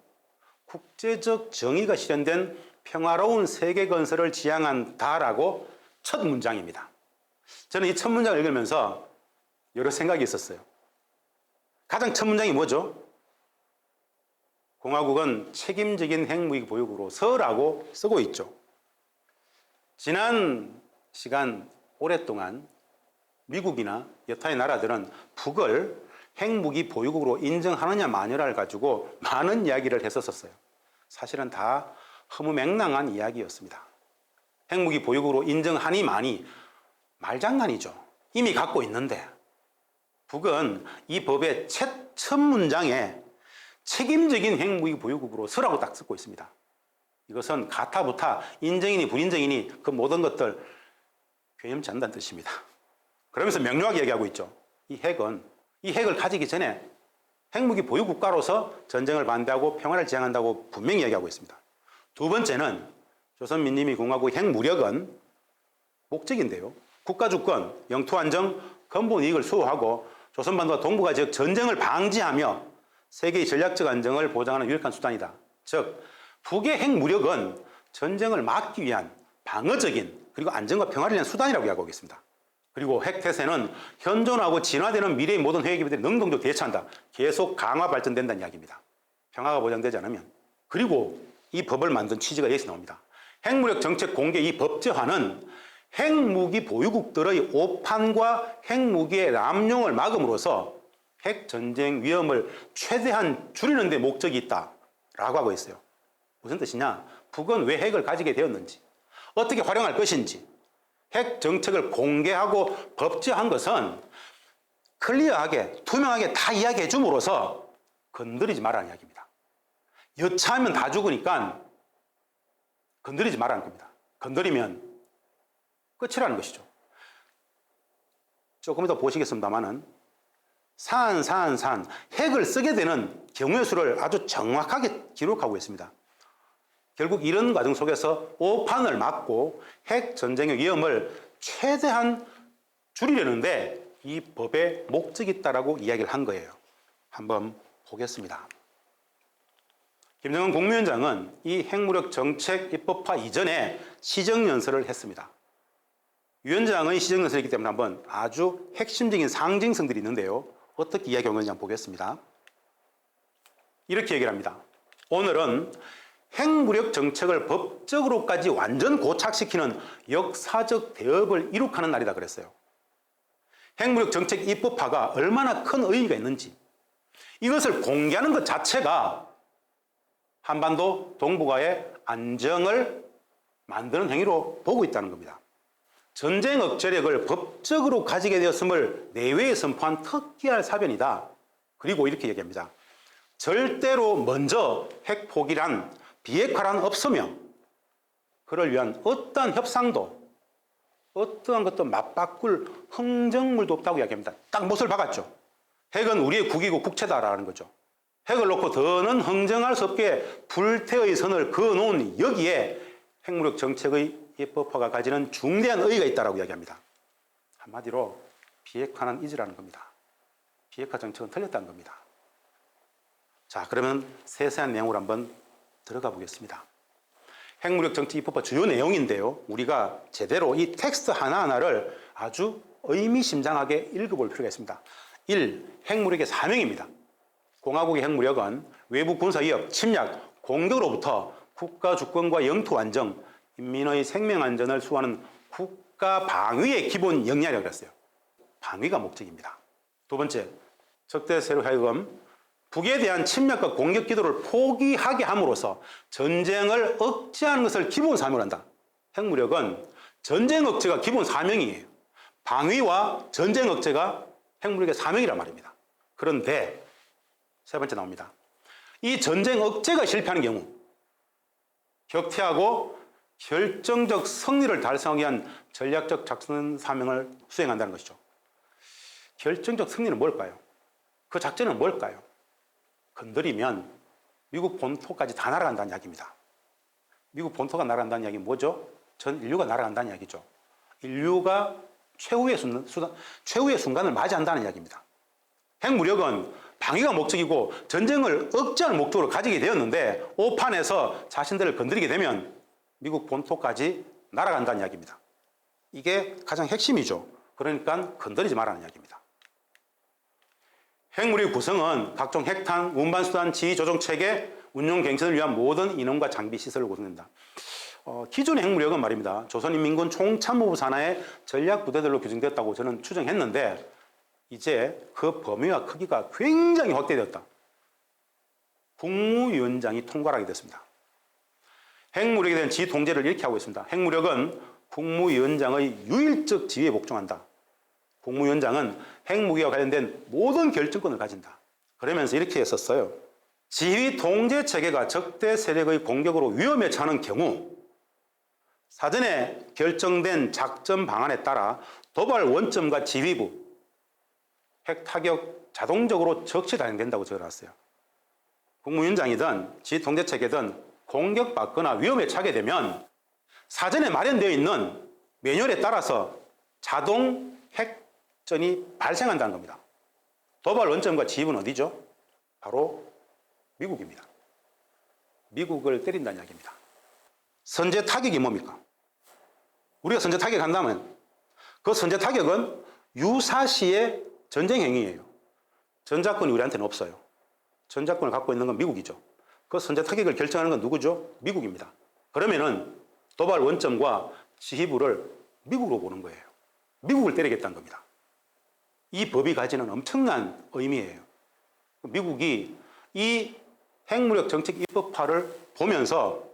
국제적 정의가 실현된 평화로운 세계 건설을 지향한다라고 첫 문장입니다. 저는 이 첫 문장을 읽으면서 여러 생각이 있었어요. 가장 첫 문장이 뭐죠? 공화국은 책임적인 핵무기 보유국으로서라고 쓰고 있죠. 지난 시간 오랫동안 미국이나 여타의 나라들은 북을 핵무기 보유국으로 인정하느냐 마느냐를 가지고 많은 이야기를 했었어요. 사실은 다 허무맹랑한 이야기였습니다. 핵무기 보유국으로 인정하니 마니 말장난이죠. 이미 갖고 있는데 북은 이 법의 첫 문장에 책임적인 핵무기 보유국으로 서라고 딱 쓰고 있습니다. 이것은 가타부타 인정이니 불인정이니 그 모든 것들 괴념치 않는다는 뜻입니다. 그러면서 명료하게 얘기하고 있죠. 이 핵을 가지기 전에 핵무기 보유 국가로서 전쟁을 반대하고 평화를 지향한다고 분명히 얘기하고 있습니다. 두 번째는 조선민주주의공화국의 핵무력은 목적인데요. 국가주권, 영토안정, 근본이익을 수호하고 조선반도와 동북아 지역 전쟁을 방지하며 세계의 전략적 안정을 보장하는 유력한 수단이다. 즉 북의 핵무력은 전쟁을 막기 위한 방어적인 그리고 안정과 평화를 위한 수단이라고 이야기하고 있습니다. 그리고 핵태세는 현존하고 진화되는 미래의 모든 핵 기회들이 능동적으로 대처한다. 계속 강화 발전된다는 이야기입니다. 평화가 보장되지 않으면. 그리고 이 법을 만든 취지가 여기서 나옵니다. 핵무력 정책 공개 이 법제화는 핵무기 보유국들의 오판과 핵무기의 남용을 막음으로써 핵전쟁 위험을 최대한 줄이는 데 목적이 있다라고 하고 있어요. 무슨 뜻이냐? 북은 왜 핵을 가지게 되었는지, 어떻게 활용할 것인지, 핵 정책을 공개하고 법제화한 것은 클리어하게, 투명하게 다 이야기해 줌으로써 건드리지 말라는 이야기입니다. 여차하면 다 죽으니까 건드리지 말라는 겁니다. 건드리면 끝이라는 것이죠. 조금 더 보시겠습니다만은 산, 핵을 쓰게 되는 경우의 수를 아주 정확하게 기록하고 있습니다. 결국 이런 과정 속에서 오판을 막고 핵 전쟁의 위험을 최대한 줄이려는데 이 법의 목적이 있다라고 이야기를 한 거예요. 한번 보겠습니다. 김정은 국무위원장은 이 핵무력 정책 입법화 이전에 시정연설을 했습니다. 위원장의 시정연설이기 때문에 한번 아주 핵심적인 상징성들이 있는데요. 어떻게 이야기한 건지 한번 보겠습니다. 이렇게 얘기를 합니다. 오늘은 핵무력 정책을 법적으로까지 완전 고착시키는 역사적 대업을 이룩하는 날이다 그랬어요. 핵무력 정책 입법화가 얼마나 큰 의의가 있는지 이것을 공개하는 것 자체가 한반도 동북아의 안정을 만드는 행위로 보고 있다는 겁니다. 전쟁 억제력을 법적으로 가지게 되었음을 내외에 선포한 특기할 사변이다. 그리고 이렇게 얘기합니다. 절대로 먼저 핵 포기란 비핵화란 없으며 그를 위한 어떠한 협상도 어떠한 것도 맞바꿀 흥정물도 없다고 이야기합니다. 딱 못을 박았죠. 핵은 우리의 국이고 국채다라는 거죠. 핵을 놓고 더는 흥정할 수 없게 불태의 선을 그어놓은 여기에 핵무력 정책의 입법화가 가지는 중대한 의의가 있다고 이야기합니다. 한마디로 비핵화는 잊으라는 겁니다. 비핵화 정책은 틀렸다는 겁니다. 자, 그러면 세세한 내용으로 한번 들어가 보겠습니다. 핵무력 정책 입법화 주요 내용인데요. 우리가 제대로 이 텍스트 하나하나를 아주 의미심장하게 읽어볼 필요가 있습니다. 1. 핵무력의 사명입니다. 공화국의 핵무력은 외부 군사위협, 침략, 공격으로부터 국가 주권과 영토 안정, 인민의 생명 안전을 수호하는 국가 방위의 기본 역량이라고 했어요. 방위가 목적입니다. 두 번째, 적대 세력 하여금 북에 대한 침략과 공격 기도를 포기하게 함으로써 전쟁을 억제하는 것을 기본 사명으로 한다. 핵무력은 전쟁 억제가 기본 사명이에요. 방위와 전쟁 억제가 핵무력의 사명이란 말입니다. 그런데 세 번째 나옵니다. 이 전쟁 억제가 실패하는 경우 격퇴하고 결정적 승리를 달성하기 위한 전략적 작전 사명을 수행한다는 것이죠. 결정적 승리는 뭘까요? 그 작전은 뭘까요? 건드리면 미국 본토까지 다 날아간다는 이야기입니다. 미국 본토가 날아간다는 이야기는 뭐죠? 전 인류가 날아간다는 이야기죠. 인류가 최후의 순간을 맞이한다는 이야기입니다. 핵무력은 방위가 목적이고 전쟁을 억제하는 목적으로 가지게 되었는데 오판에서 자신들을 건드리게 되면 미국 본토까지 날아간다는 이야기입니다. 이게 가장 핵심이죠. 그러니까 건드리지 말라는 이야기입니다. 핵무력 구성은 각종 핵탄, 운반수단, 지휘조종체계, 운용 갱신을 위한 모든 인원과 장비 시설을 구성합니다. 기존의 핵무력은 말입니다. 조선인민군 총참모부 산하의 전략부대들로 규정됐다고 저는 추정했는데 이제 그 범위와 크기가 굉장히 확대되었다. 국무위원장이 통과를 하게 됐습니다. 핵무력에 대한 지휘 통제를 이렇게 하고 있습니다. 핵무력은 국무위원장의 유일적 지위에 복종한다. 국무위원장은 핵무기와 관련된 모든 결정권을 가진다. 그러면서 이렇게 했었어요. 지휘 통제 체계가 적대 세력의 공격으로 위험에 처하는 경우 사전에 결정된 작전 방안에 따라 도발 원점과 지휘부, 핵 타격 자동적으로 적시 단행된다고 적어놨어요. 국무위원장이든 지휘 통제 체계든 공격받거나 위험에 처하게 되면 사전에 마련되어 있는 매뉴얼에 따라서 자동 핵전이 발생한다는 겁니다. 도발 원점과 지휘부는 어디죠? 바로 미국입니다. 미국을 때린다는 이야기입니다. 선제 타격이 뭡니까? 우리가 선제 타격한다면 그 선제 타격은 유사시의 전쟁 행위예요. 전자권이 우리한테는 없어요. 전자권을 갖고 있는 건 미국이죠. 그 선제 타격을 결정하는 건 누구죠? 미국입니다. 그러면은 도발 원점과 지휘부를 미국으로 보는 거예요. 미국을 때리겠다는 겁니다. 이 법이 가지는 엄청난 의미예요. 미국이 이 핵무력 정책 입법화를 보면서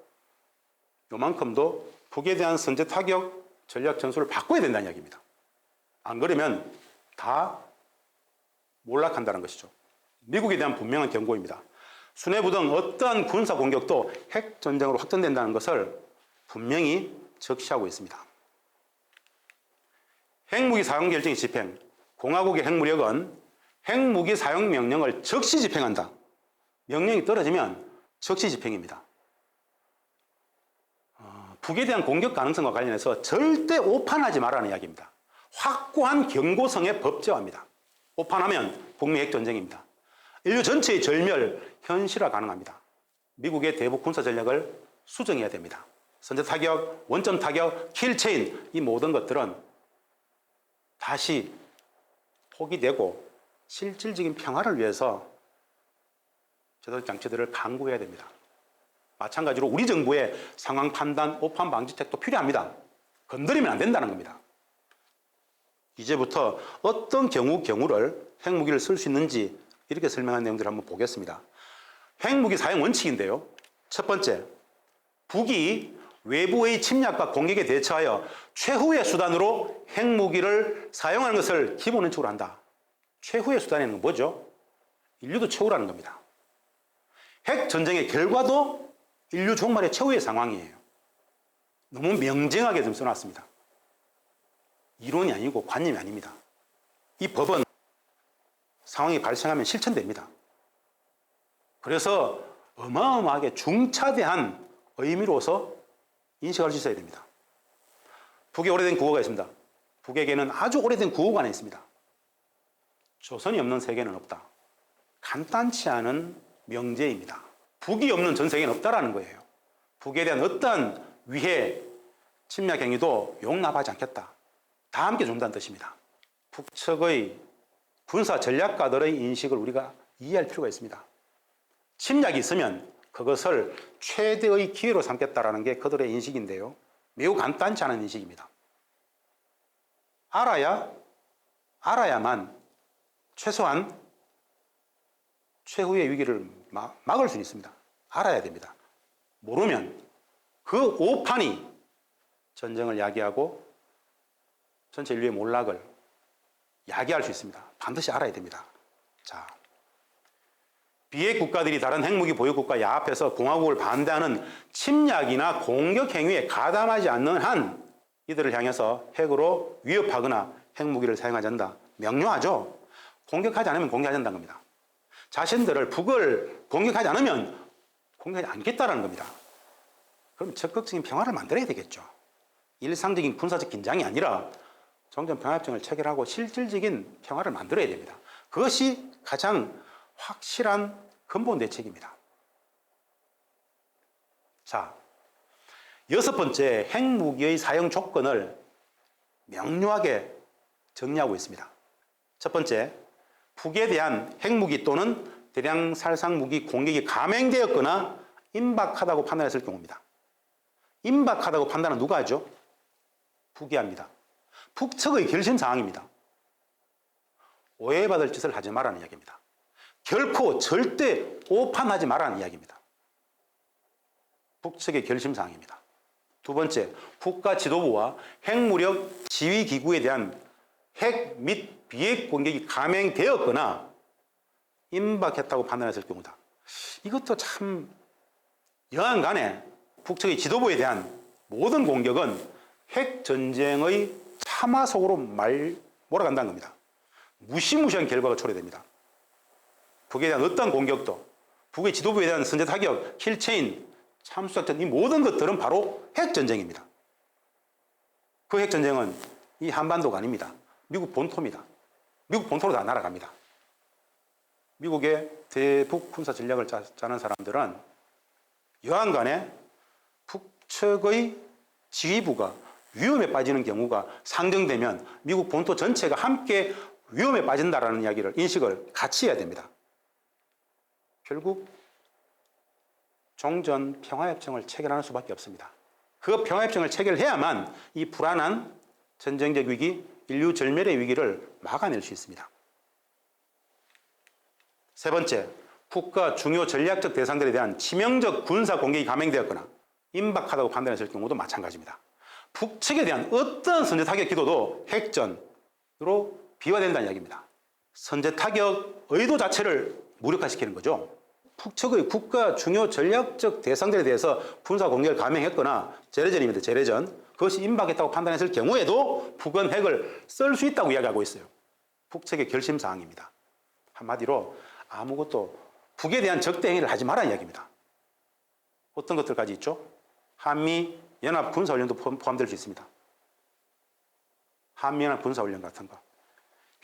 요만큼도 북에 대한 선제 타격 전략 전술을 바꿔야 된다는 이야기입니다. 안 그러면 다 몰락한다는 것이죠. 미국에 대한 분명한 경고입니다. 수뇌부 등 어떠한 군사 공격도 핵전쟁으로 확전된다는 것을 분명히 적시하고 있습니다. 핵무기 사용 결정의 집행. 공화국의 핵무력은 핵무기 사용 명령을 즉시 집행한다. 명령이 떨어지면 즉시 집행입니다. 북에 대한 공격 가능성과 관련해서 절대 오판하지 말라는 이야기입니다. 확고한 경고성의 법제화입니다. 오판하면 북미 핵전쟁입니다. 인류 전체의 절멸, 현실화 가능합니다. 미국의 대북 군사 전략을 수정해야 됩니다. 선제 타격, 원점 타격, 킬체인 이 모든 것들은 다시 포기되고 실질적인 평화를 위해서 제도적 장치들을 강구해야 됩니다. 마찬가지로 우리 정부의 상황 판단, 오판 방지책도 필요합니다. 건드리면 안 된다는 겁니다. 이제부터 어떤 경우를 핵무기를 쓸 수 있는지 이렇게 설명한 내용들을 한번 보겠습니다. 핵무기 사용 원칙인데요. 첫 번째, 북이 외부의 침략과 공격에 대처하여 최후의 수단으로 핵무기를 사용하는 것을 기본 원칙으로 한다. 최후의 수단에는 뭐죠? 인류도 최후라는 겁니다. 핵 전쟁의 결과도 인류 종말의 최후의 상황이에요. 너무 명징하게 좀 써놨습니다. 이론이 아니고 관념이 아닙니다. 이 법은 상황이 발생하면 실천됩니다. 그래서 어마어마하게 중차대한 의미로서 인식할 수 있어야 됩니다. 북에 오래된 구호가 있습니다. 북에게는 아주 오래된 구호가 하나 있습니다. 조선이 없는 세계는 없다. 간단치 않은 명제입니다. 북이 없는 전 세계는 없다라는 거예요. 북에 대한 어떠한 위해, 침략 행위도 용납하지 않겠다. 다 함께 준다는 뜻입니다. 북측의 군사 전략가들의 인식을 우리가 이해할 필요가 있습니다. 침략이 있으면 그것을 최대의 기회로 삼겠다라는 게 그들의 인식인데요. 매우 간단치 않은 인식입니다. 알아야만 최소한 최후의 위기를 막을 수 있습니다. 알아야 됩니다. 모르면 그 오판이 전쟁을 야기하고 전체 인류의 몰락을 야기할 수 있습니다. 반드시 알아야 됩니다. 자, 비핵 국가들이 다른 핵무기 보유국과 야합해서 공화국을 반대하는 침략이나 공격 행위에 가담하지 않는 한 이들을 향해서 핵으로 위협하거나 핵무기를 사용하지 않는다. 명료하죠? 공격하지 않으면 공격하지 않는다는 겁니다. 자신들을 북을 공격하지 않으면 공격하지 않겠다는 겁니다. 그럼 적극적인 평화를 만들어야 되겠죠. 일상적인 군사적 긴장이 아니라 종전평화협정을 체결하고 실질적인 평화를 만들어야 됩니다. 그것이 가장 확실한 근본 대책입니다. 자, 6번째, 핵무기의 사용 조건을 명료하게 정리하고 있습니다. 첫 번째, 북에 대한 핵무기 또는 대량 살상무기 공격이 감행되었거나 임박하다고 판단했을 경우입니다. 임박하다고 판단은 누가 하죠? 북이 합니다. 북측의 결심사항입니다. 오해받을 짓을 하지 말라는 이야기입니다. 결코 절대 오판하지 말라는 이야기입니다. 북측의 결심사항입니다. 두 번째, 국가 지도부와 핵무력 지휘기구에 대한 핵 및 비핵 공격이 감행되었거나 임박했다고 판단했을 경우다. 이것도 참 여하간에 북측의 지도부에 대한 모든 공격은 핵전쟁의 참화 속으로 몰아간다는 겁니다. 무시무시한 결과가 초래됩니다. 북에 대한 어떤 공격도, 북의 지도부에 대한 선제 타격, 킬체인, 참수작전, 이 모든 것들은 바로 핵전쟁입니다. 그 핵전쟁은 이 한반도가 아닙니다. 미국 본토입니다. 미국 본토로 다 날아갑니다. 미국의 대북 군사 전략을 짜는 사람들은 여하간에 북측의 지휘부가 위험에 빠지는 경우가 상정되면 미국 본토 전체가 함께 위험에 빠진다라는 이야기를, 인식을 같이 해야 됩니다. 결국 종전 평화협정을 체결하는 수밖에 없습니다. 그 평화협정을 체결해야만 이 불안한 전쟁적 위기, 인류 절멸의 위기를 막아낼 수 있습니다. 세 번째, 북과 중요 전략적 대상들에 대한 치명적 군사 공격이 감행되었거나 임박하다고 판단했을 경우도 마찬가지입니다. 북측에 대한 어떤 선제 타격 기도도 핵전으로 비화된다는 이야기입니다. 선제 타격 의도 자체를 무력화시키는 거죠. 북측의 국가 중요 전략적 대상들에 대해서 군사 공격을 감행했거나 재래전입니다. 재래전. 그것이 임박했다고 판단했을 경우에도 북은 핵을 쓸 수 있다고 이야기하고 있어요. 북측의 결심사항입니다. 한마디로 아무것도 북에 대한 적대 행위를 하지 말라는 이야기입니다. 어떤 것들까지 있죠? 한미 연합 군사훈련도 포함될 수 있습니다. 한미 연합 군사훈련 같은 거.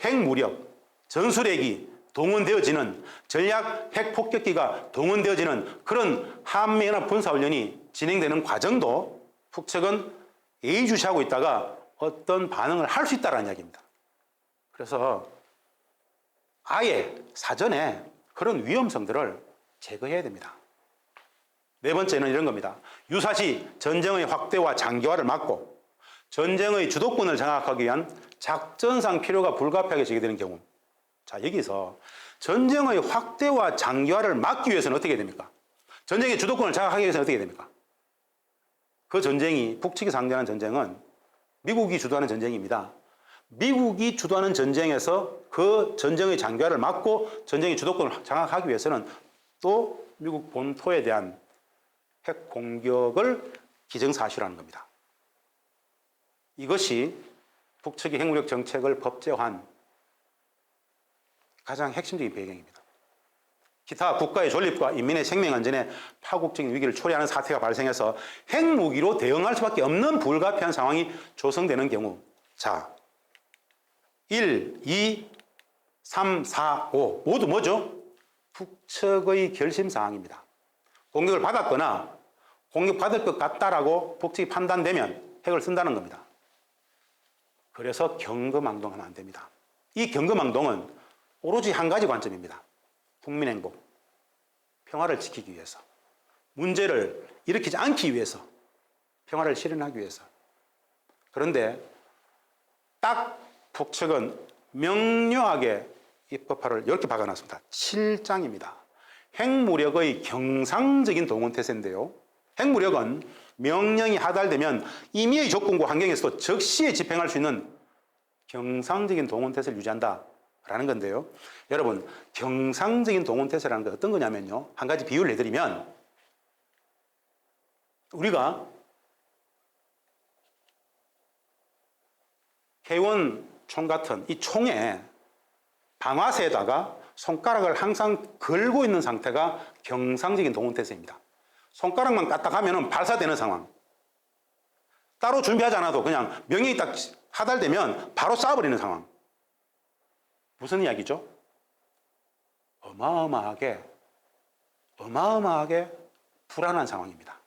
핵무력, 전술핵이 동원되어지는, 전략 핵폭격기가 동원되어지는 그런 한미 연합 군사훈련이 진행되는 과정도 북측은 예의주시하고 있다가 어떤 반응을 할 수 있다는 이야기입니다. 그래서 아예 사전에 그런 위험성들을 제거해야 됩니다. 네 번째는 이런 겁니다. 유사시 전쟁의 확대와 장기화를 막고 전쟁의 주도권을 장악하기 위한 작전상 필요가 불가피하게 제기되는 경우. 자, 여기서 전쟁의 확대와 장기화를 막기 위해서는 어떻게 됩니까? 전쟁의 주도권을 장악하기 위해서는 어떻게 됩니까? 그 전쟁이, 북측이 상대하는 전쟁은 미국이 주도하는 전쟁입니다. 미국이 주도하는 전쟁에서 그 전쟁의 장기화를 막고 전쟁의 주도권을 장악하기 위해서는 또 미국 본토에 대한 핵 공격을 기정사실화하는 겁니다. 이것이 북측이 핵무력 정책을 법제화한 가장 핵심적인 배경입니다. 기타 국가의 존립과 인민의 생명 안전에 파국적인 위기를 초래하는 사태가 발생해서 핵무기로 대응할 수밖에 없는 불가피한 상황이 조성되는 경우, 자, 1, 2, 3, 4, 5 모두 뭐죠? 북측의 결심 사항입니다. 공격을 받았거나 공격받을 것 같다라고 북측이 판단되면 핵을 쓴다는 겁니다. 그래서 경거망동하면 안 됩니다. 이 경거망동은 오로지 한 가지 관점입니다. 국민 행복, 평화를 지키기 위해서, 문제를 일으키지 않기 위해서, 평화를 실현하기 위해서. 그런데 딱 북측은 명료하게 입법화를 이렇게 박아놨습니다. 7장입니다. 핵무력의 경상적인 동원태세인데요. 핵무력은 명령이 하달되면 임의의 조건과 환경에서도 즉시에 집행할 수 있는 경상적인 동원태세를 유지한다라는 건데요. 여러분, 경상적인 동원태세라는 게 어떤 거냐면요. 한 가지 비유를 해드리면 우리가 K1총 같은 이 총에 방아쇠에다가 손가락을 항상 걸고 있는 상태가 경상적인 동원태세입니다. 손가락만 까딱하면 발사되는 상황. 따로 준비하지 않아도 그냥 명령이 딱 하달되면 바로 쏴버리는 상황. 무슨 이야기죠? 어마어마하게 불안한 상황입니다.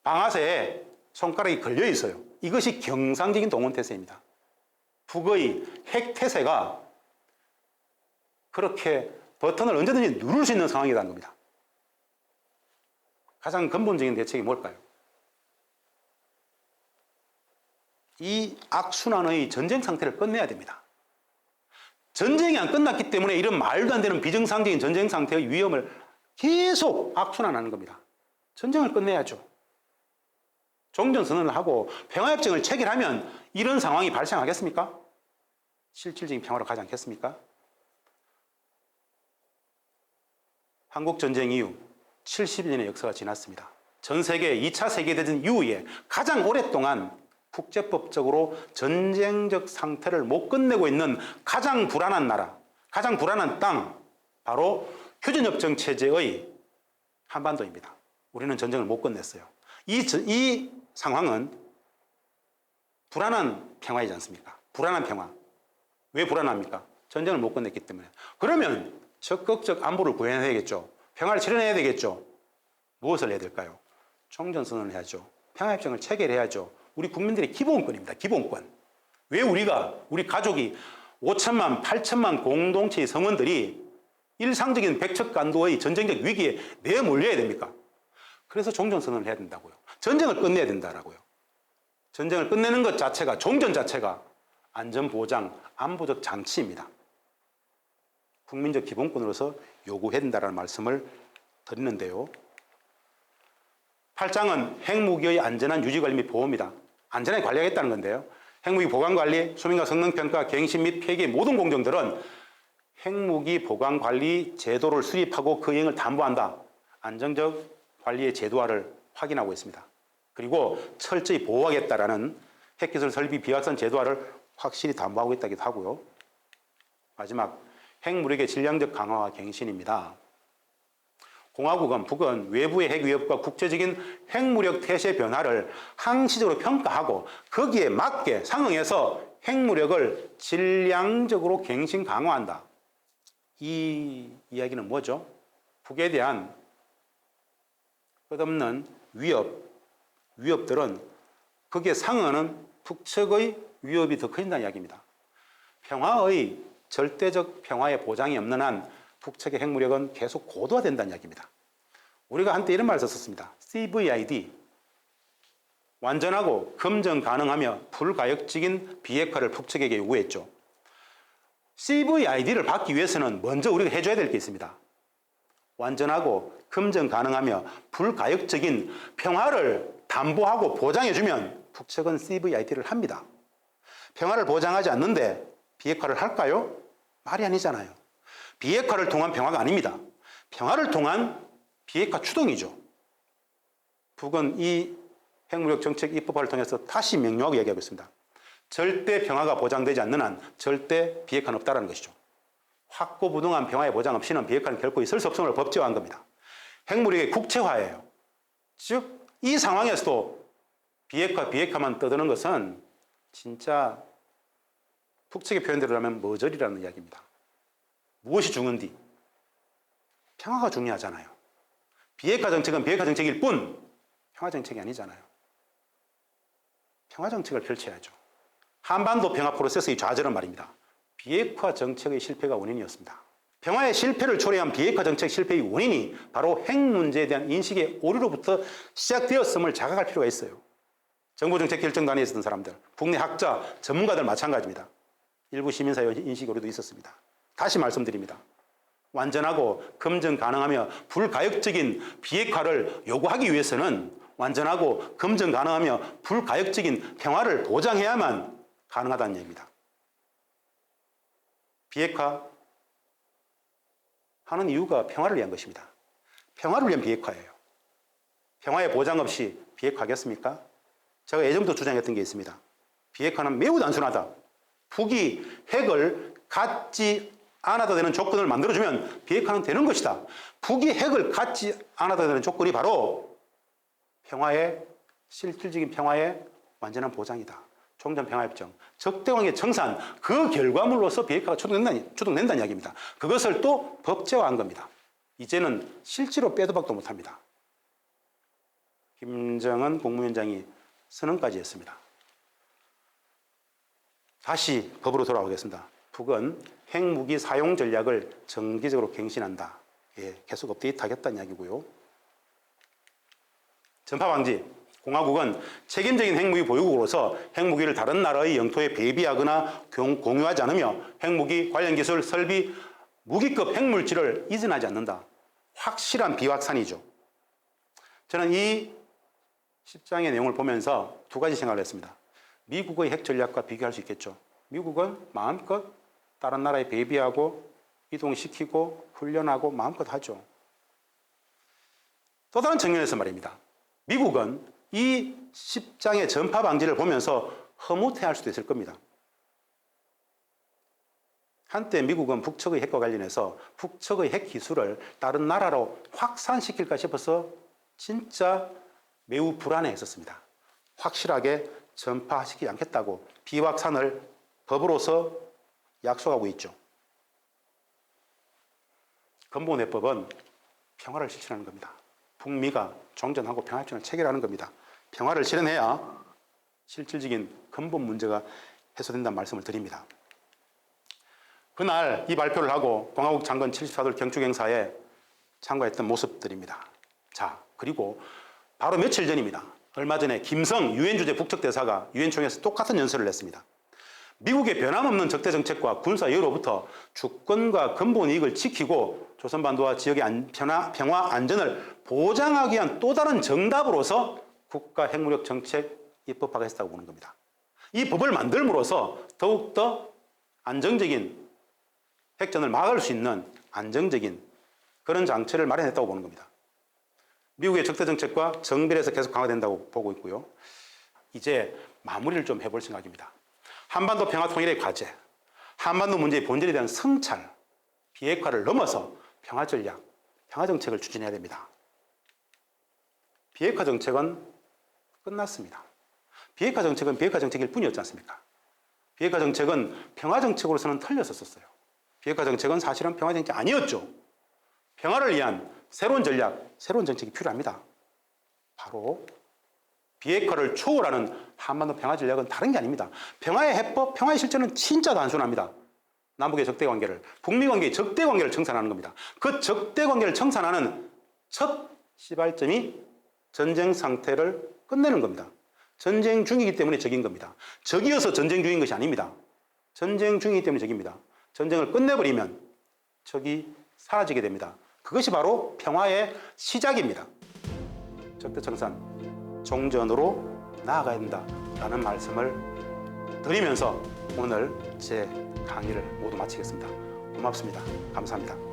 방아쇠에 손가락이 걸려 있어요. 이것이 경상적인 동원태세입니다. 북의 핵태세가 그렇게 버튼을 언제든지 누를 수 있는 상황이라는 겁니다. 가장 근본적인 대책이 뭘까요? 이 악순환의 전쟁 상태를 끝내야 됩니다. 전쟁이 안 끝났기 때문에 이런 말도 안 되는 비정상적인 전쟁 상태의 위험을 계속 악순환하는 겁니다. 전쟁을 끝내야죠. 종전선언을 하고 평화협정을 체결하면 이런 상황이 발생하겠습니까? 실질적인 평화로 가지 않겠습니까? 한국전쟁 이후 70년의 역사가 지났습니다. 전 세계 2차 세계대전 이후에 가장 오랫동안 국제법적으로 전쟁적 상태를 못 끝내고 있는 가장 불안한 나라, 가장 불안한 땅, 바로 휴전협정 체제의 한반도입니다. 우리는 전쟁을 못 끝냈어요. 이 상황은 불안한 평화이지 않습니까? 불안한 평화. 왜 불안합니까? 전쟁을 못 끝냈기 때문에. 그러면 적극적 안보를 구현해야겠죠. 평화를 실현해야 되겠죠. 무엇을 해야 될까요? 종전선언을 해야죠. 평화협정을 체결해야죠. 우리 국민들의 기본권입니다. 기본권. 왜 우리 가족이 5천만, 8천만 공동체의 성원들이 일상적인 백척간도의 전쟁적 위기에 내몰려야 됩니까? 그래서 종전선언을 해야 된다고요. 전쟁을 끝내야 된다라고요. 전쟁을 끝내는 것 자체가, 종전 자체가 안전보장, 안보적 장치입니다. 국민적 기본권으로서 요구해야 된다는 말씀을 드리는데요. 8장은 핵무기의 안전한 유지관리 및 보호입니다. 안전하게 관리하겠다는 건데요. 핵무기 보관관리, 수명과 성능평가, 갱신 및 폐기의 모든 공정들은 핵무기 보관관리 제도를 수립하고 그 이행을 담보한다. 안정적 관리의 제도화를 확인하고 있습니다. 그리고 철저히 보호하겠다라는 핵기술 설비 비확산 제도화를 확실히 담보하고 있다기도 하고요. 마지막, 핵무력의 질량적 강화와 갱신입니다. 공화국은 북은 외부의 핵 위협과 국제적인 핵무력 태세 변화를 항시적으로 평가하고 거기에 맞게 상응해서 핵무력을 질량적으로 갱신 강화한다. 이 이야기는 뭐죠? 북에 대한 끝없는 위협들은 거기에 상응하는 북측의 위협이 더 커진다는 이야기입니다. 평화의 절대적 평화의 보장이 없는 한 북측의 핵무력은 계속 고도화된다는 이야기입니다. 우리가 한때 이런 말을 썼습니다. CVID, 완전하고 검증 가능하며 불가역적인 비핵화를 북측에게 요구했죠. CVID를 받기 위해서는 먼저 우리가 해줘야 될 게 있습니다. 완전하고 검증 가능하며 불가역적인 평화를 담보하고 보장해주면 북측은 CVID를 합니다. 평화를 보장하지 않는데 비핵화를 할까요? 말이 아니잖아요. 비핵화를 통한 평화가 아닙니다. 평화를 통한 비핵화 추동이죠. 북은 이 핵무력 정책 입법화를 통해서 다시 명료하게 얘기하고 있습니다. 절대 평화가 보장되지 않는 한 절대 비핵화는 없다는 것이죠. 확고부동한 평화의 보장 없이는 비핵화는 결코 있을 수 없음을 법제화한 겁니다. 핵무력의 국제화예요. 즉 이 상황에서도 비핵화만 떠드는 것은 진짜 북측의 표현대로 하면 머저리라는 이야기입니다. 무엇이 중요한디? 평화가 중요하잖아요. 비핵화 정책은 비핵화 정책일 뿐 평화 정책이 아니잖아요. 평화 정책을 펼쳐야죠. 한반도 평화 프로세스의 좌절은 말입니다. 비핵화 정책의 실패가 원인이었습니다. 평화의 실패를 초래한 비핵화 정책 실패의 원인이 바로 핵 문제에 대한 인식의 오류로부터 시작되었음을 자각할 필요가 있어요. 정부 정책 결정단에 있었던 사람들, 국내 학자, 전문가들 마찬가지입니다. 일부 시민사회 인식 오류도 있었습니다. 다시 말씀드립니다. 완전하고 검증 가능하며 불가역적인 비핵화를 요구하기 위해서는 완전하고 검증 가능하며 불가역적인 평화를 보장해야만 가능하다는 얘기입니다. 비핵화 하는 이유가 평화를 위한 것입니다. 평화를 위한 비핵화예요. 평화의 보장 없이 비핵화하겠습니까? 제가 예전부터 주장했던 게 있습니다. 비핵화는 매우 단순하다. 북이 핵을 갖지 않아도 되는 조건을 만들어주면 비핵화는 되는 것이다. 북이 핵을 갖지 않아도 되는 조건이 바로 실질적인 평화의 완전한 보장이다. 종전평화협정, 적대관계 청산, 그 결과물로서 비핵화가 추동된다는 이야기입니다. 그것을 또 법제화한 겁니다. 이제는 실제로 빼도 박도 못합니다. 김정은 국무위원장이 선언까지 했습니다. 다시 법으로 돌아오겠습니다. 북은 핵무기 사용 전략을 정기적으로 갱신한다. 계속 업데이트하겠다는 이야기고요. 전파 방지. 공화국은 책임적인 핵무기 보유국으로서 핵무기를 다른 나라의 영토에 배비하거나 공유하지 않으며 핵무기 관련 기술, 설비, 무기급 핵물질을 이전하지 않는다. 확실한 비확산이죠. 저는 이 10장의 내용을 보면서 두 가지 생각을 했습니다. 미국의 핵 전략과 비교할 수 있겠죠. 미국은 마음껏 다른 나라에 배비하고 이동시키고 훈련하고 마음껏 하죠. 또 다른 측면에서 말입니다. 미국은 이 10장의 전파 방지를 보면서 허무해할 수도 있을 겁니다. 한때 미국은 북측의 핵과 관련해서 북측의 핵 기술을 다른 나라로 확산시킬까 싶어서 진짜 매우 불안해했었습니다. 확실하게 전파시키지 않겠다고 비확산을 법으로서 약속하고 있죠. 건보내법은 평화를 실천하는 겁니다. 북미가 종전하고 평화협정을 체결하는 겁니다. 평화를 실현해야 실질적인 근본 문제가 해소된다는 말씀을 드립니다. 그날 이 발표를 하고 공화국 장관 74돌 경축행사에 참가했던 모습들입니다. 자, 그리고 바로 며칠 전입니다. 얼마 전에 김성 유엔 주재 북측 대사가 유엔 총회에서 똑같은 연설을 했습니다. 미국의 변함없는 적대 정책과 군사 여로부터 주권과 근본 이익을 지키고 조선반도와 지역의 평화 안전을 보장하기 위한 또 다른 정답으로서 국가 핵무력 정책 입법하겠다고 보는 겁니다. 이 법을 만들므로써 더욱더 안정적인 핵전을 막을 수 있는 안정적인 그런 장치를 마련했다고 보는 겁니다. 미국의 적대 정책과 정비례해서 계속 강화된다고 보고 있고요. 이제 마무리를 좀 해볼 생각입니다. 한반도 평화 통일의 과제, 한반도 문제의 본질에 대한 성찰, 비핵화를 넘어서 평화 전략, 평화 정책을 추진해야 됩니다. 비핵화 정책은 끝났습니다. 비핵화 정책은 비핵화 정책일 뿐이었지 않습니까? 비핵화 정책은 평화 정책으로서는 틀렸었어요. 비핵화 정책은 사실은 평화 정책이 아니었죠. 평화를 위한 새로운 전략, 새로운 정책이 필요합니다. 바로 비핵화를 초월하는 한반도 평화 전략은 다른 게 아닙니다. 평화의 해법, 평화의 실천은 진짜 단순합니다. 남북의 적대 관계를, 북미 관계의 적대 관계를 청산하는 겁니다. 그 적대 관계를 청산하는 첫 시발점이 전쟁 상태를 끝내는 겁니다. 전쟁 중이기 때문에 적인 겁니다. 적이어서 전쟁 중인 것이 아닙니다. 전쟁 중이기 때문에 적입니다. 전쟁을 끝내버리면 적이 사라지게 됩니다. 그것이 바로 평화의 시작입니다. 적대 청산, 종전으로 나아가야 된다라는 말씀을 드리면서 오늘 제 강의를 모두 마치겠습니다. 고맙습니다. 감사합니다.